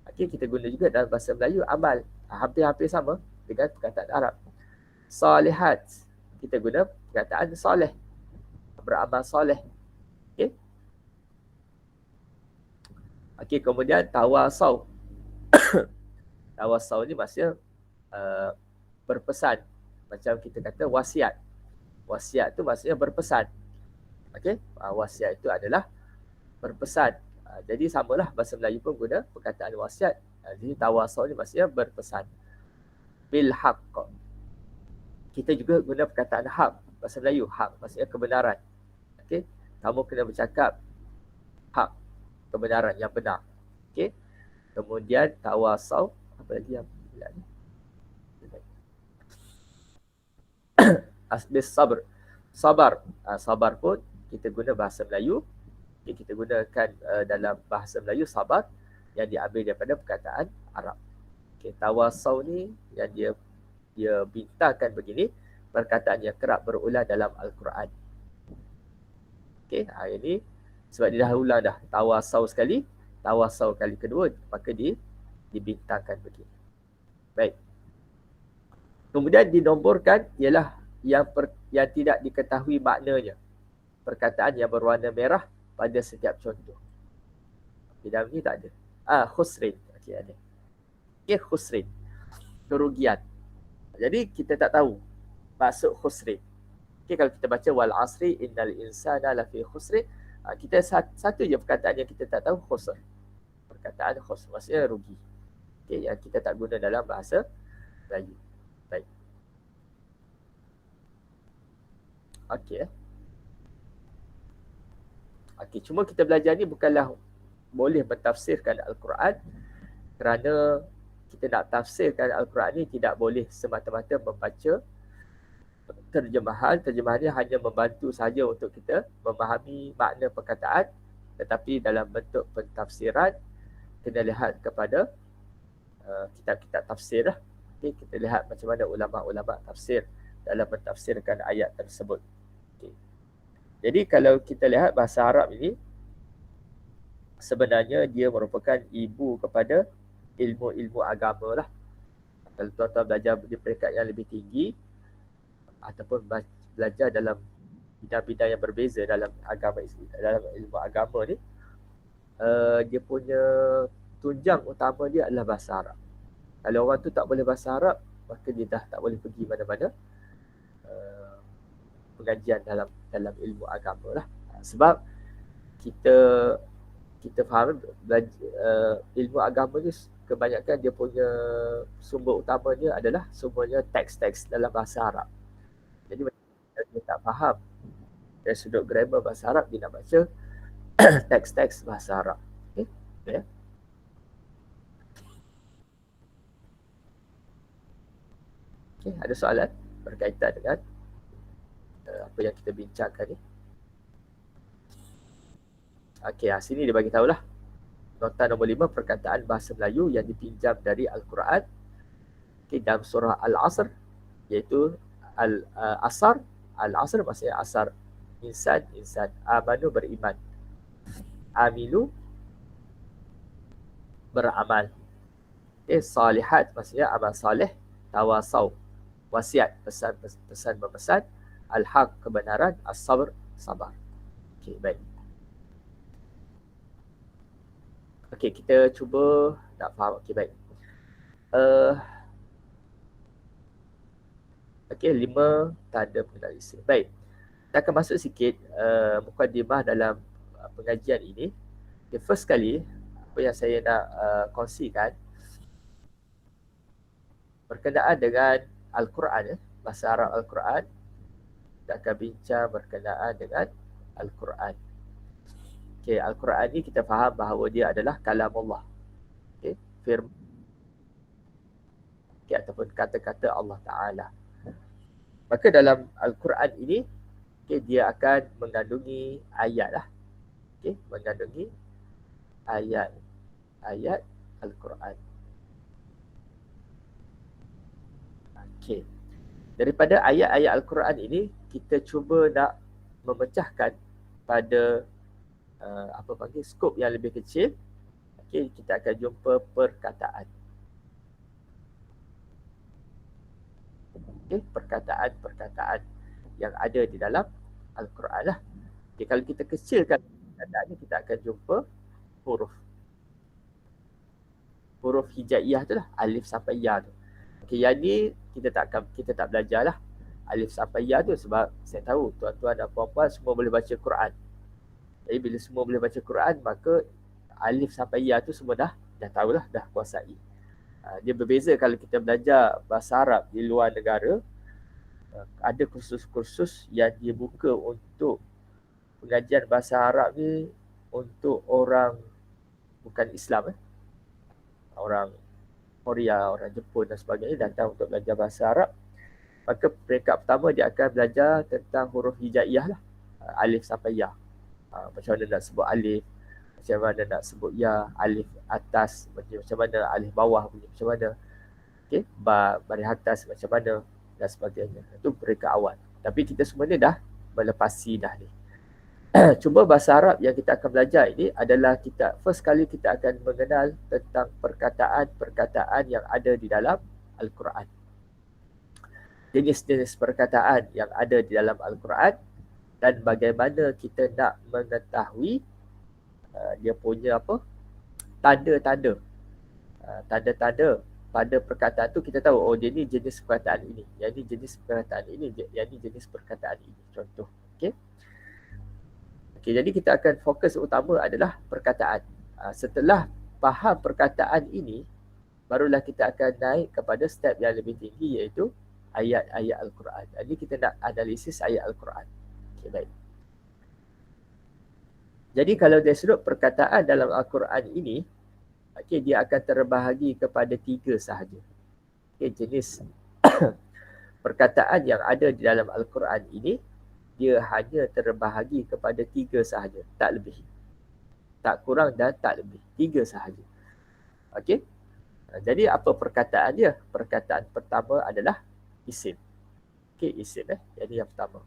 Okay, kita guna juga dalam bahasa Melayu amal. Hampir-hampir sama dengan perkataan Arab. Salihat, kita guna perkataan soleh. Beramal soleh. Okay. Okay, kemudian tawasau. Tawasau ni maksudnya berpesan. Macam kita kata wasiat. Wasiat tu maksudnya berpesan. Okay, wasiat itu adalah berpesan. Jadi samalah bahasa Melayu pun guna perkataan wasiat. Jadi tawasau ni maksudnya berpesan. Bil haqq. Kita juga guna perkataan haq. Bahasa Melayu, haq maksudnya kebenaran. Okay, kamu kena bercakap haq, kebenaran yang benar. Okay. Kemudian tawasau, apa lagi yang ni? Asbis sabr. Sabar. Sabar pun kita guna bahasa Melayu. Okay, kita gunakan dalam bahasa Melayu sabar yang diambil daripada perkataan Arab. Okay, tawasau ni yang dia bintangkan begini, perkataan yang kerap berulang dalam Al-Quran. Okay, ini sebab dia dah ulang dah. Tawasau sekali, tawasau kali kedua, maka dibintangkan begini. Baik. Kemudian dinomborkan ialah yang tidak diketahui maknanya. Perkataan yang berwarna merah pada setiap contoh. Di dalam ni tak ada. Khusrin. Okay, ada. Okay, khusrin. Kerugian. Jadi kita tak tahu maksud khusrin. Okay, kalau kita baca wal asri innal insana lafi khusrin, kita satu je perkataan yang kita tak tahu, khusr. Perkataan khusr maksudnya rugi. Okay, yang kita tak guna dalam bahasa Melayu. Baik. Okey. Okey, cuma kita belajar ni bukanlah boleh mentafsirkan Al-Quran, kerana kita nak tafsirkan Al-Quran ni tidak boleh semata-mata membaca terjemahan. Terjemahan ni hanya membantu saja untuk kita memahami makna perkataan, tetapi dalam bentuk pentafsiran kena lihat kepada kitab-kitab tafsir lah. Okay, kita lihat macam mana ulama-ulama tafsir dalam mentafsirkan ayat tersebut. Okay. Jadi kalau kita lihat bahasa Arab ini, sebenarnya dia merupakan ibu kepada ilmu-ilmu agama lah. Kalau tuan-tuan belajar di peringkat yang lebih tinggi ataupun belajar dalam bidang-bidang yang berbeza dalam agama, dalam ilmu agama ni, dia punya tunjang utama dia adalah bahasa Arab. Kalau orang tu tak boleh bahasa Arab, maka dia dah tak boleh pergi mana-mana pengajian dalam ilmu agama lah. Sebab kita faham ilmu agama ni kebanyakan dia punya sumber utamanya adalah semuanya teks-teks dalam bahasa Arab. Jadi dia tak faham dari sudut grammar bahasa Arab, dia nak baca teks-teks bahasa Arab. Okay? Yeah. Okay, ada soalan berkaitan dengan apa yang kita bincangkan ni? Okey, sini dia bagi tahulah. Nota nombor 5, perkataan bahasa Melayu yang dipinjam dari Al-Quran. Okay, dalam surah Al-Asr, iaitu Al-Asr. Al-Asr maksudnya asar. Insan. Amanu beriman. Amilu beramal. Okay, salihat maksudnya amal salih. Tawasau, wasiat, pesan berpesan. Al-haq, kebenaran. As-sabr, sabar. Okay, baik. Okey, kita cuba nak faham. Okey, baik. Okey, 5 tanda pengenal isim. Baik. Kita akan masuk sikit mukadimah dalam pengajian ini. Okay, first kali apa yang saya nak kongsikan berkenaan dengan Al-Quran, bahasa Arab Al-Quran. Kita akan bincang berkenaan dengan Al-Quran. Okay, Al-Quran ni kita faham bahawa dia adalah kalamullah. Okay, firman. Okay, ataupun kata-kata Allah Ta'ala. Maka dalam Al-Quran ini, okay, dia akan mengandungi ayat lah. Okay, mengandungi ayat Al-Quran. Okay. daripada ayat-ayat Al-Quran ini, kita cuba nak memecahkan pada skop yang lebih kecil. Okay, kita akan jumpa perkataan. Okay, perkataan-perkataan yang ada di dalam Al-Quran lah. Okay, kalau kita kecilkan perkataan ni, kita akan jumpa huruf. Huruf hijaiyah tu lah, alif sampai ya tu. Okay, yang ni kita tak belajar lah alif sampai ya tu, sebab saya tahu tuan-tuan dan puan-puan semua boleh baca Quran. Jadi bila semua boleh baca Quran, maka alif sampai ya tu semua dah tahulah, dah kuasai. Dia berbeza kalau kita belajar bahasa Arab di luar negara. Ada kursus-kursus yang dia buka untuk pengajian bahasa Arab ni untuk orang bukan Islam, orang Korea, orang Jepun dan sebagainya datang untuk belajar bahasa Arab. Maka peringkat pertama dia akan belajar tentang huruf hijaiyah lah, alif sampai ya. Macam mana nak sebut alif, macam mana nak sebut ya, alif atas macam mana, alif bawah punya macam mana, okay, baris atas macam mana dan sebagainya. Itu peringkat awal. Tapi kita semua ni dah melepasi dah ni. Cuma bahasa Arab yang kita akan belajar ini adalah first kali kita akan mengenal tentang perkataan-perkataan yang ada di dalam Al-Quran. Jenis-jenis perkataan yang ada di dalam Al-Quran dan bagaimana kita nak mengetahui dia punya tanda-tanda. Tanda-tanda pada perkataan tu kita tahu, oh dia ni jenis perkataan ini, yang ni jenis perkataan ini, yang ni jenis perkataan ini. Contoh. Okey. Okay, jadi kita akan fokus utama adalah perkataan. Setelah faham perkataan ini, barulah kita akan naik kepada step yang lebih tinggi, iaitu ayat-ayat Al-Quran. Jadi kita nak analisis ayat Al-Quran. Okay, baik. Jadi kalau dari sudut perkataan dalam Al-Quran ini, okay, dia akan terbahagi kepada 3 sahaja. Okay, jenis perkataan yang ada di dalam Al-Quran ini, dia hanya terbahagi kepada 3 sahaja, tak lebih. Tak kurang dan tak lebih. 3 sahaja. Okey. Jadi apa perkataan dia? Perkataan pertama adalah isim. Okey, isim Jadi yang pertama.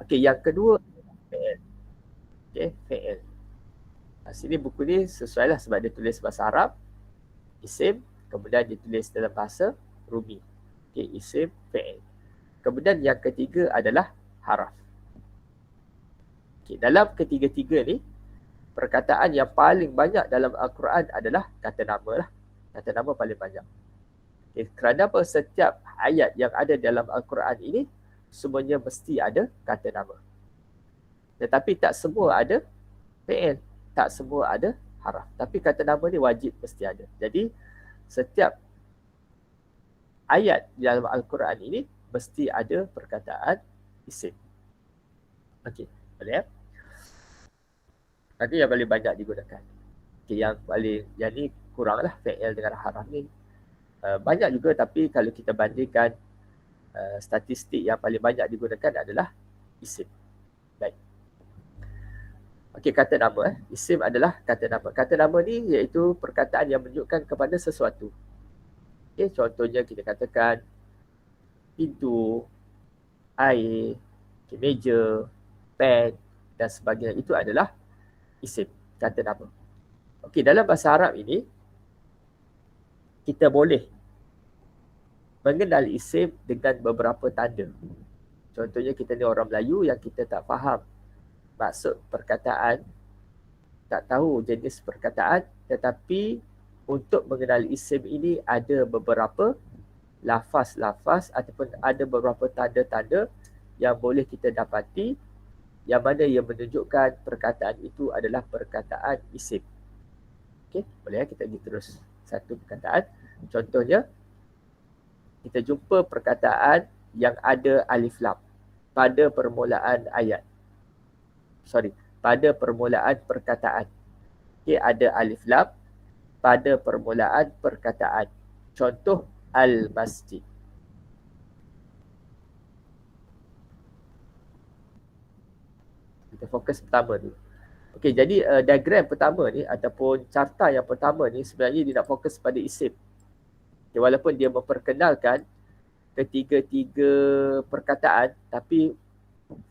Okey, yang kedua fi'il. Okey, fi'il. Sini buku ni sesuai lah sebab dia tulis bahasa Arab, isim, kemudian dia tulis dalam bahasa Rumi. Okey, isim, fi'il. Kemudian yang ketiga adalah haraf. Okay, dalam ketiga-tiga ni, perkataan yang paling banyak dalam Al-Quran adalah kata nama lah. Kata nama paling banyak. Okay, kerana apa? Setiap ayat yang ada dalam Al-Quran ini, semuanya mesti ada kata nama. Tetapi tak semua ada fi'il. Tak semua ada haraf. Tapi kata nama ni wajib mesti ada. Jadi, setiap ayat dalam Al-Quran ini, mesti ada perkataan isim. Okey, boleh ya? Nanti yang paling banyak digunakan. Okey, yang ni kuranglah fi'il dengan haraf ni. Banyak juga, tapi kalau kita bandingkan statistik yang paling banyak digunakan adalah isim. Baik. Okey, kata nama. Isim adalah kata nama. Kata nama ni iaitu perkataan yang menunjukkan kepada sesuatu. Okey, contohnya kita katakan pintu, air, meja, pen dan sebagainya. Itu adalah isim, kata nama. Okey, dalam bahasa Arab ini, kita boleh mengenal isim dengan beberapa tanda. Contohnya kita ni orang Melayu yang kita tak faham maksud perkataan, tak tahu jenis perkataan, tetapi untuk mengenal isim ini ada beberapa lafaz-lafaz ataupun ada beberapa tanda-tanda yang boleh kita dapati yang mana yang menunjukkan perkataan itu adalah perkataan isim. Okey, boleh kita pergi terus satu perkataan. Contohnya, kita jumpa perkataan yang ada alif lam pada permulaan ayat. Pada permulaan perkataan. Okey, ada alif lam pada permulaan perkataan. Contoh, al-masjid. Kita fokus pertama dulu. Okey, jadi diagram pertama ni ataupun carta yang pertama ni sebenarnya dia nak fokus pada isim. Okay, walaupun dia memperkenalkan ketiga-tiga perkataan, tapi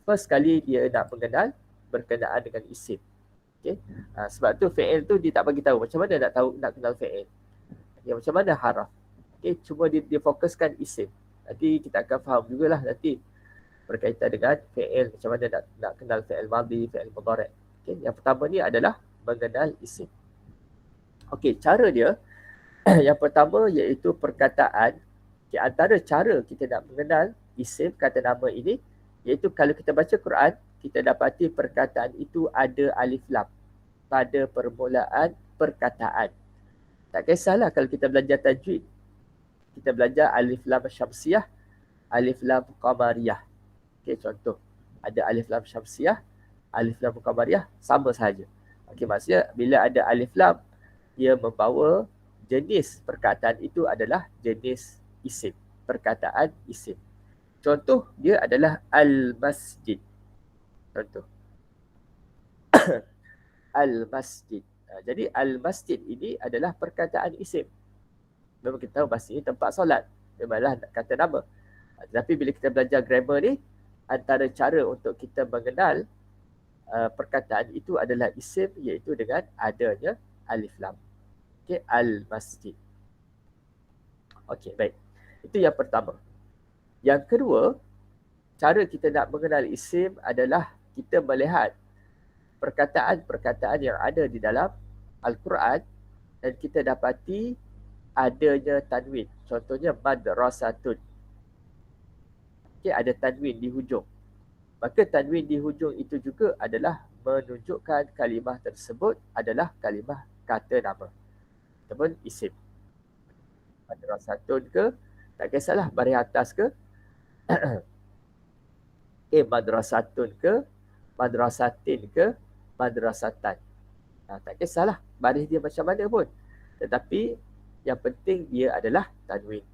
first kali dia nak mengenal berkenaan dengan isim. Okay? Sebab tu fi'il tu dia tak bagi tahu macam mana nak kenal fi'il. Okay, macam mana haraf. Okay, cuma dia fokuskan isim. Nanti kita akan faham jugalah nanti berkaitan dengan fi'il, macam mana nak kenal fi'il madhi, fi'il mudhari'. Okay, yang pertama ni adalah mengenal isim. Okay, cara dia yang pertama iaitu perkataan. Okay, antara cara kita nak mengenal isim kata nama ini iaitu kalau kita baca Quran, kita dapati perkataan itu ada alif lam pada permulaan perkataan. Tak kisahlah kalau kita belajar tajwid, kita belajar alif lam syamsiyah, alif lam qamariyah. Okey, contoh. Ada alif lam syamsiyah, alif lam qamariyah, sama sahaja. Okey, maksudnya bila ada alif lam, dia membawa jenis perkataan itu adalah jenis isim, perkataan isim. Contoh dia adalah al-masjid. Contoh. Al-masjid. Jadi al-masjid ini adalah perkataan isim. Memang kita tahu masjid ini tempat solat. Memanglah kata nama. Tetapi bila kita belajar grammar ni, antara cara untuk kita mengenal perkataan itu adalah isim iaitu dengan adanya alif lam. Okey, al-masjid. Okey, baik. Itu yang pertama. Yang kedua, cara kita nak mengenal isim adalah kita melihat perkataan-perkataan yang ada di dalam Al-Quran dan kita dapati adanya tanwin. Contohnya madrasatun. Okay, ada tanwin di hujung. Maka tanwin di hujung itu juga adalah menunjukkan kalimah tersebut adalah kalimah kata nama ataupun isim. Madrasatun ke, tak kisahlah baris atas ke, madrasatun ke, madrasatin ke, madrasatan. Tak kisahlah baris dia macam mana pun. Tetapi yang penting dia adalah tanwin.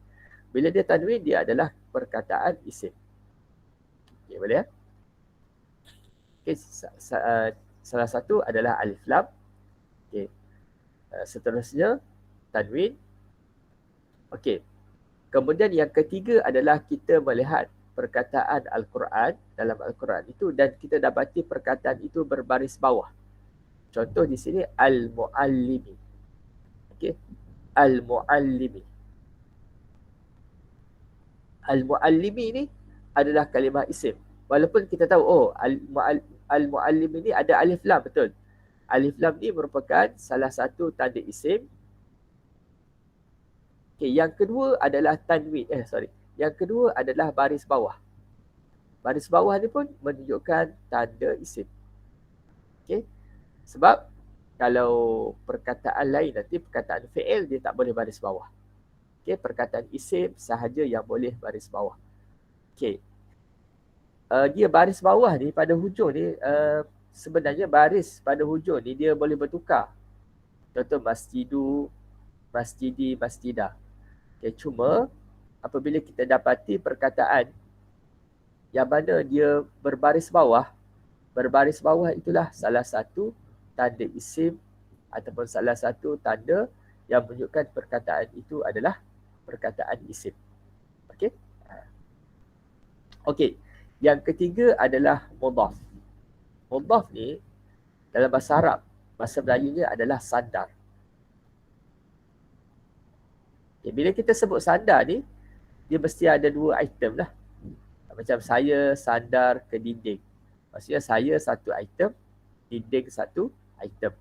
Bila dia tanwin, dia adalah perkataan isim. Okay, boleh ya? Okay, salah satu adalah alif lam. Okay. Seterusnya tanwin. Okey. Kemudian yang ketiga adalah kita melihat perkataan Al-Quran dalam Al-Quran itu dan kita dapati perkataan itu berbaris bawah. Contoh di sini al-muallimi. Okey. Al-muallimi. Al-muallimi ni adalah kalimah isim. Walaupun kita tahu al-muallimi ni ada alif lam, betul. Alif lam ni merupakan salah satu tanda isim. Okay, yang kedua adalah tanwin. Yang kedua adalah baris bawah. Baris bawah ni pun menunjukkan tanda isim. Okay. Sebab kalau perkataan lain nanti perkataan fi'il dia tak boleh baris bawah. Okay, perkataan isim sahaja yang boleh baris bawah. Okay. Dia baris bawah ni pada hujung ni sebenarnya baris pada hujung ni dia boleh bertukar. Contoh masjidu, masjidi, masjidah. Okay, cuma apabila kita dapati perkataan yang mana dia berbaris bawah itulah salah satu tanda isim ataupun salah satu tanda yang menunjukkan perkataan itu adalah perkataan isim. Okey. Okey. Yang ketiga adalah mudhaf. Mudhaf ni dalam bahasa Arab, bahasa Melayunya adalah sandar. Okay, bila kita sebut sandar ni, dia mesti ada dua item lah. Macam saya sandar ke dinding. Maksudnya saya satu item, dinding satu item.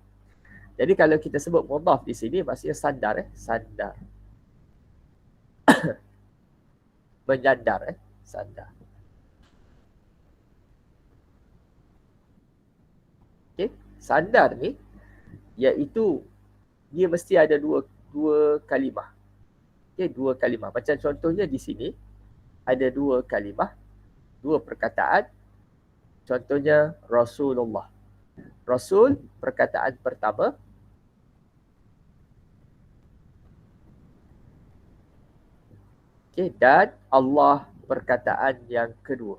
Jadi kalau kita sebut mudhaf di sini, maksudnya sandar. Sandar. Menyandar. Sandar. Okay. Sandar ni, iaitu dia mesti ada dua kalimah. Okay, dua kalimah. Macam contohnya di sini, ada dua kalimah, dua perkataan. Contohnya Rasulullah. Rasul, perkataan pertama. Okay, dan Allah, perkataan yang kedua.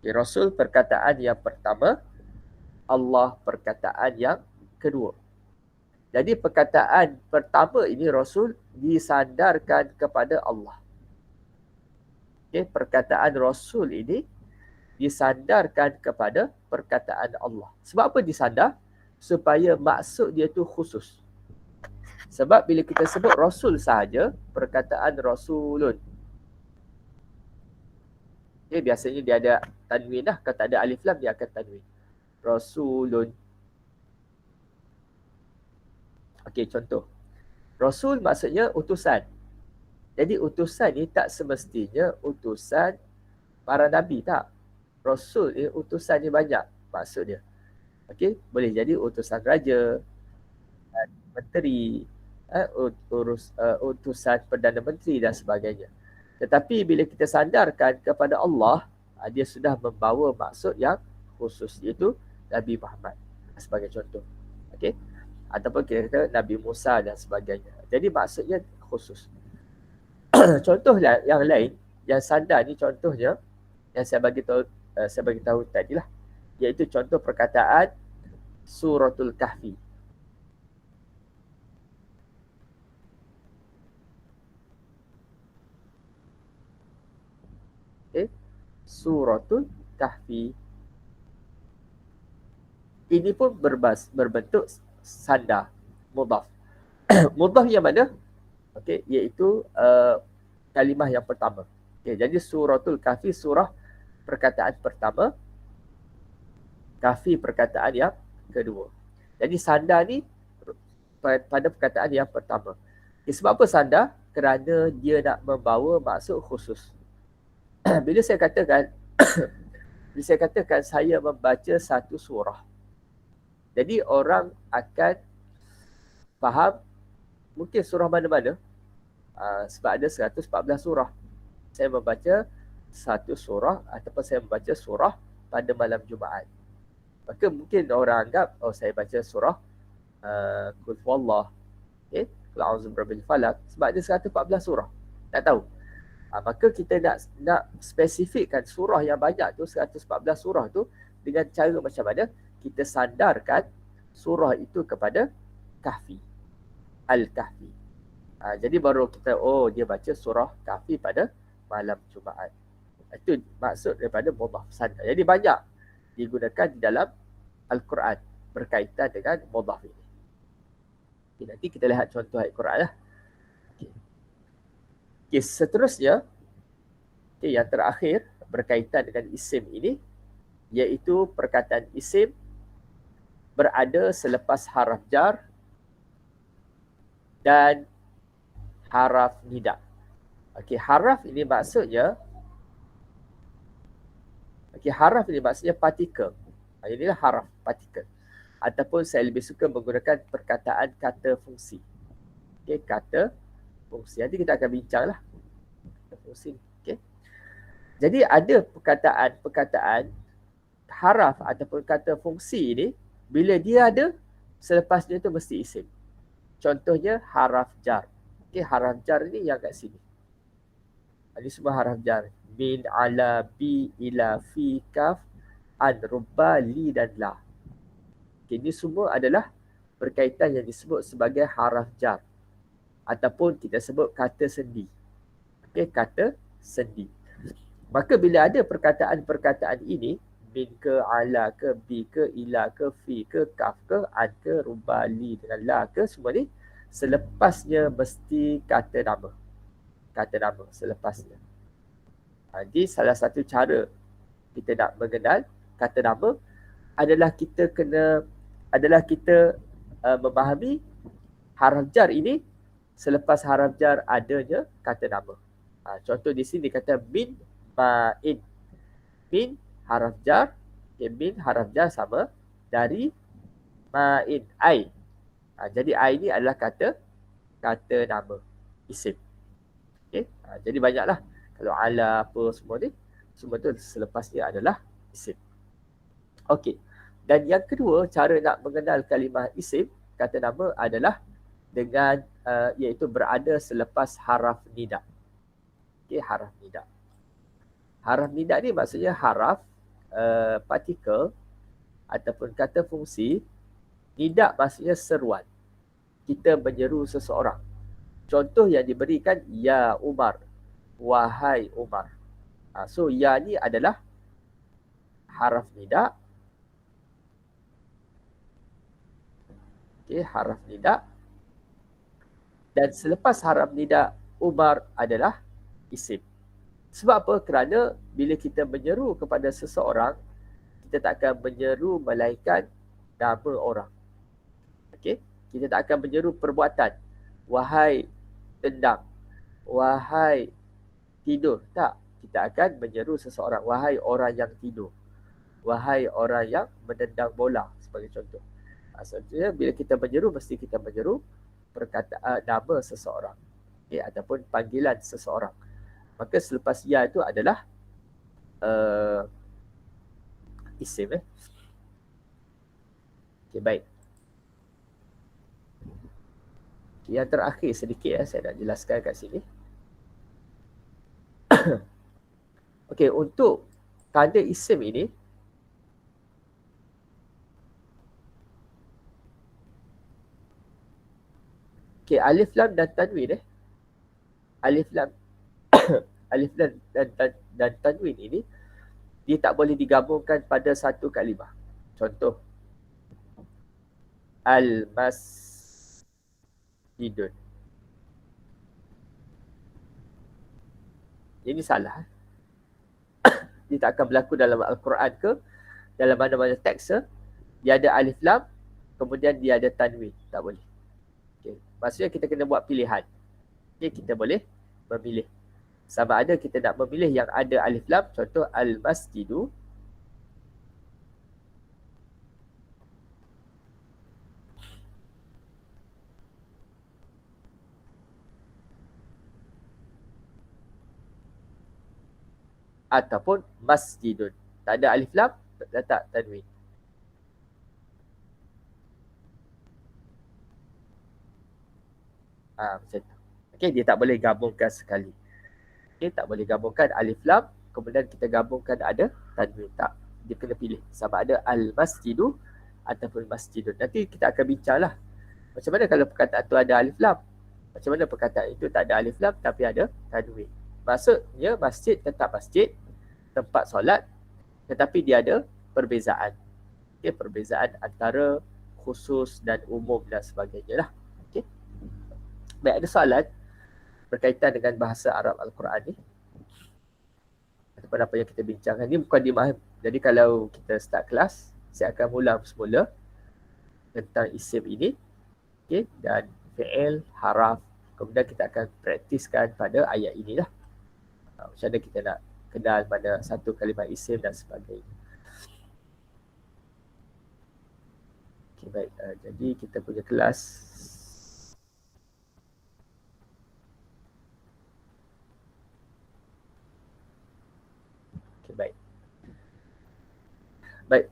Okay, Rasul, perkataan yang pertama. Allah, perkataan yang kedua. Jadi perkataan pertama ini Rasul disandarkan kepada Allah. Okay, perkataan Rasul ini disandarkan kepada perkataan Allah. Sebab apa disandar? Supaya maksud dia tu khusus. Sebab bila kita sebut Rasul sahaja, perkataan Rasulun, okay, biasanya dia ada tanwin lah. Kalau tak ada alif lam, dia akan tanwin. Rasulun. Okay, contoh. Rasul maksudnya utusan. Jadi utusan ni tak semestinya utusan para nabi, tak. Rasul ni utusan ni banyak maksud dia. Okey, boleh jadi utusan raja, menteri, utusan Perdana Menteri dan sebagainya. Tetapi bila kita sandarkan kepada Allah, dia sudah membawa maksud yang khusus, iaitu Nabi Muhammad sebagai contoh. Okey, ataupun kita kata Nabi Musa dan sebagainya. Jadi maksudnya khusus. Contoh yang lain yang sandar ni, contohnya yang saya bagi tahu tadi lah, iaitu contoh perkataan Suratul Kahfi. Okay. Suratul Kahfi ini pun berbentuk sandar, mudhaf. Mudhaf yang mana? Okay, iaitu kalimah yang pertama. Okay, jadi Suratul Kahfi, surah perkataan pertama, Kahfi perkataan yang kedua. Jadi sandar ni pada perkataan yang pertama. Okay, sebab apa sandar? Kerana dia nak membawa maksud khusus. Bila saya katakan saya membaca satu surah, jadi orang akan faham mungkin surah mana-mana, sebab ada 114 surah. Saya membaca satu surah ataupun saya membaca surah pada malam Jumaat. Maka mungkin orang anggap, saya baca surah Qul Huwallah, okay, Qul A'udzu Birabbil Falaq, sebab ada 114 surah. Tak tahu. Maka kita nak spesifikkan surah yang banyak tu, 114 surah tu, dengan cara macam mana? Kita sandarkan surah itu kepada Kahfi, Al-Kahfi. Jadi baru kita, dia baca surah Kahfi pada malam Jumaat. Itu maksud daripada mudhaf, sandar. Jadi banyak digunakan di dalam Al-Quran berkaitan dengan mudhaf ini. Okay, nanti kita lihat contoh ayat Quran lah. Okay, seterusnya, yang terakhir berkaitan dengan isim ini, iaitu perkataan isim berada selepas haraf jar dan haraf nida. Okey, haraf ini maksudnya partikel. Inilah haraf, partikel. Ataupun saya lebih suka menggunakan perkataan kata fungsi. Okey, kata fungsi. Nanti kita akan bincanglah kata fungsi. Okey. Jadi ada perkataan haraf ataupun kata fungsi ini, bila dia ada, selepasnya itu mesti isim. Contohnya haraf jar. Okey, haraf jar ini yang kat sini. Ini semua haraf jar. Min, ala, bi, ila, fi, kaf, an, rubba, li dan la. Okay, ini semua adalah berkaitan yang disebut sebagai haraf jar. Ataupun kita sebut kata sendi. Okay, kata sendi. Maka bila ada perkataan-perkataan ini, min ke, ala ke, bi ke, ila ke, fi ke, kaf ke, an ke, rubba, li dengan la ke, semua ni selepasnya mesti kata nama. Kata nama selepasnya. Jadi salah satu cara kita nak mengenal kata nama adalah kita memahami haraf jar ini selepas haraf jar adanya kata nama. Contoh di sini kata min ma'in. Min haraf jar, min haraf jar sama dari ma'in, ai. Jadi ai ini adalah kata nama, isim. Okay? Jadi banyaklah. Kalau ala apa semua ni, semua tu selepasnya adalah isim. Okey. Dan yang kedua, cara nak mengenal kalimah isim, kata nama adalah dengan iaitu berada selepas haraf nida. Okey, haraf nida. Haraf nida ni maksudnya haraf partikel ataupun kata fungsi. Nida maksudnya seruan. Kita menyeru seseorang. Contoh yang diberikan, ya Umar, wahai Umar. So ya ni adalah haraf nida. Okay, haraf nida. Dan selepas haraf nida, Umar adalah isim. Sebab apa? Kerana bila kita menyeru kepada seseorang, kita tak akan menyeru melainkan nama orang. Okay? Kita tak akan menyeru perbuatan. Wahai tendang, wahai tidur. Tak. Kita akan menyeru seseorang. Wahai orang yang tidur. Wahai orang yang menendang bola, sebagai contoh. Maksudnya bila kita menyeru, mesti kita menyeru perkataan nama seseorang. Okay? Ataupun panggilan seseorang. Maka selepas ya itu adalah isim. Okay, baik. Okay, yang terakhir sedikit saya nak jelaskan kat sini. Okey, untuk tanda isim ini, okey, alif lam dan tanwin alif lam alif lam dan tanwin ini dia tak boleh digabungkan pada satu kalimah. Contoh, al-masjidun. Ini salah. Dia tak akan berlaku dalam Al-Quran ke dalam mana-mana teks. Dia ada alif lam, kemudian dia ada tanwin. Tak boleh. Okay. Maksudnya kita kena buat pilihan. Okay, kita boleh memilih. Sama ada kita nak memilih yang ada alif lam, contoh al-masjidu. Ataupun masjidun. Tak ada alif lam, letak tanwin. Macam tu. Okay, dia tak boleh gabungkan sekali. Okay, tak boleh gabungkan alif lam, kemudian kita gabungkan ada tanwin. Tak. Dia kena pilih. Sama ada al-masjidu ataupun masjidun. Nanti kita akan bincanglah. Macam mana kalau perkataan tu ada alif lam? Macam mana perkataan itu tak ada alif lam tapi ada tanwin? Maksudnya masjid tetap masjid, tempat solat, tetapi dia ada perbezaan. Okay, perbezaan antara khusus dan umum dan sebagainya lah. Okay. Baik, ada soalan berkaitan dengan bahasa Arab Al-Quran ni? Ataupun apa yang kita bincangkan ni mukadimah. Jadi kalau kita start kelas, saya akan ulang semula tentang isim ini. Okay, dan fi'il, haraf. Kemudian kita akan praktiskan pada ayat inilah. Macam mana kita nak kenal mana satu kalimah isim dan sebagainya. Okay, baik. Jadi kita punya kelas okay, baik. Baik,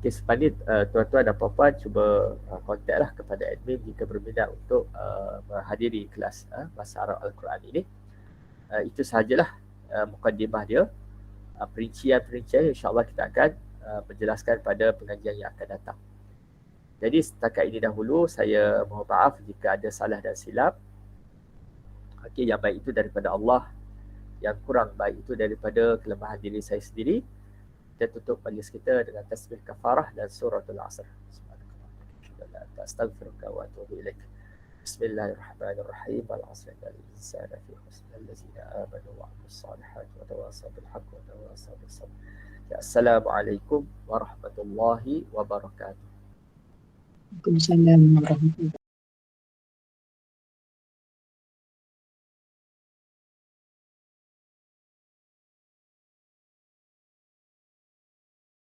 selepas ni tuan-tuan dan puan-puan cuba kontaklah kepada admin jika berminat untuk menghadiri kelas bahasa Arab Al-Quran ini. Itu sahajalah mukadimah dia. Perincian-perincian insya-Allah kita akan menjelaskan pada pengajian yang akan datang. Jadi setakat ini dahulu saya mohon maaf jika ada salah dan silap. Okey, yang baik itu daripada Allah, yang kurang baik itu daripada kelemahan diri saya sendiri. Kita tutup majlis kita dengan tasbih kafarah dan suratul asr. Astaghfiruka wa atubu ilaik. Bismillahirrahmanirrahim. Wal-'asri innal insana fi khusr allazina amanu wa 'amilus salihati wa tawassaw bil haqqi wa tawassaw bis sabr. Assalamualaikum warahmatullahi wabarakatuh. Waalaikumsalam warahmatullahi wabarakatuh.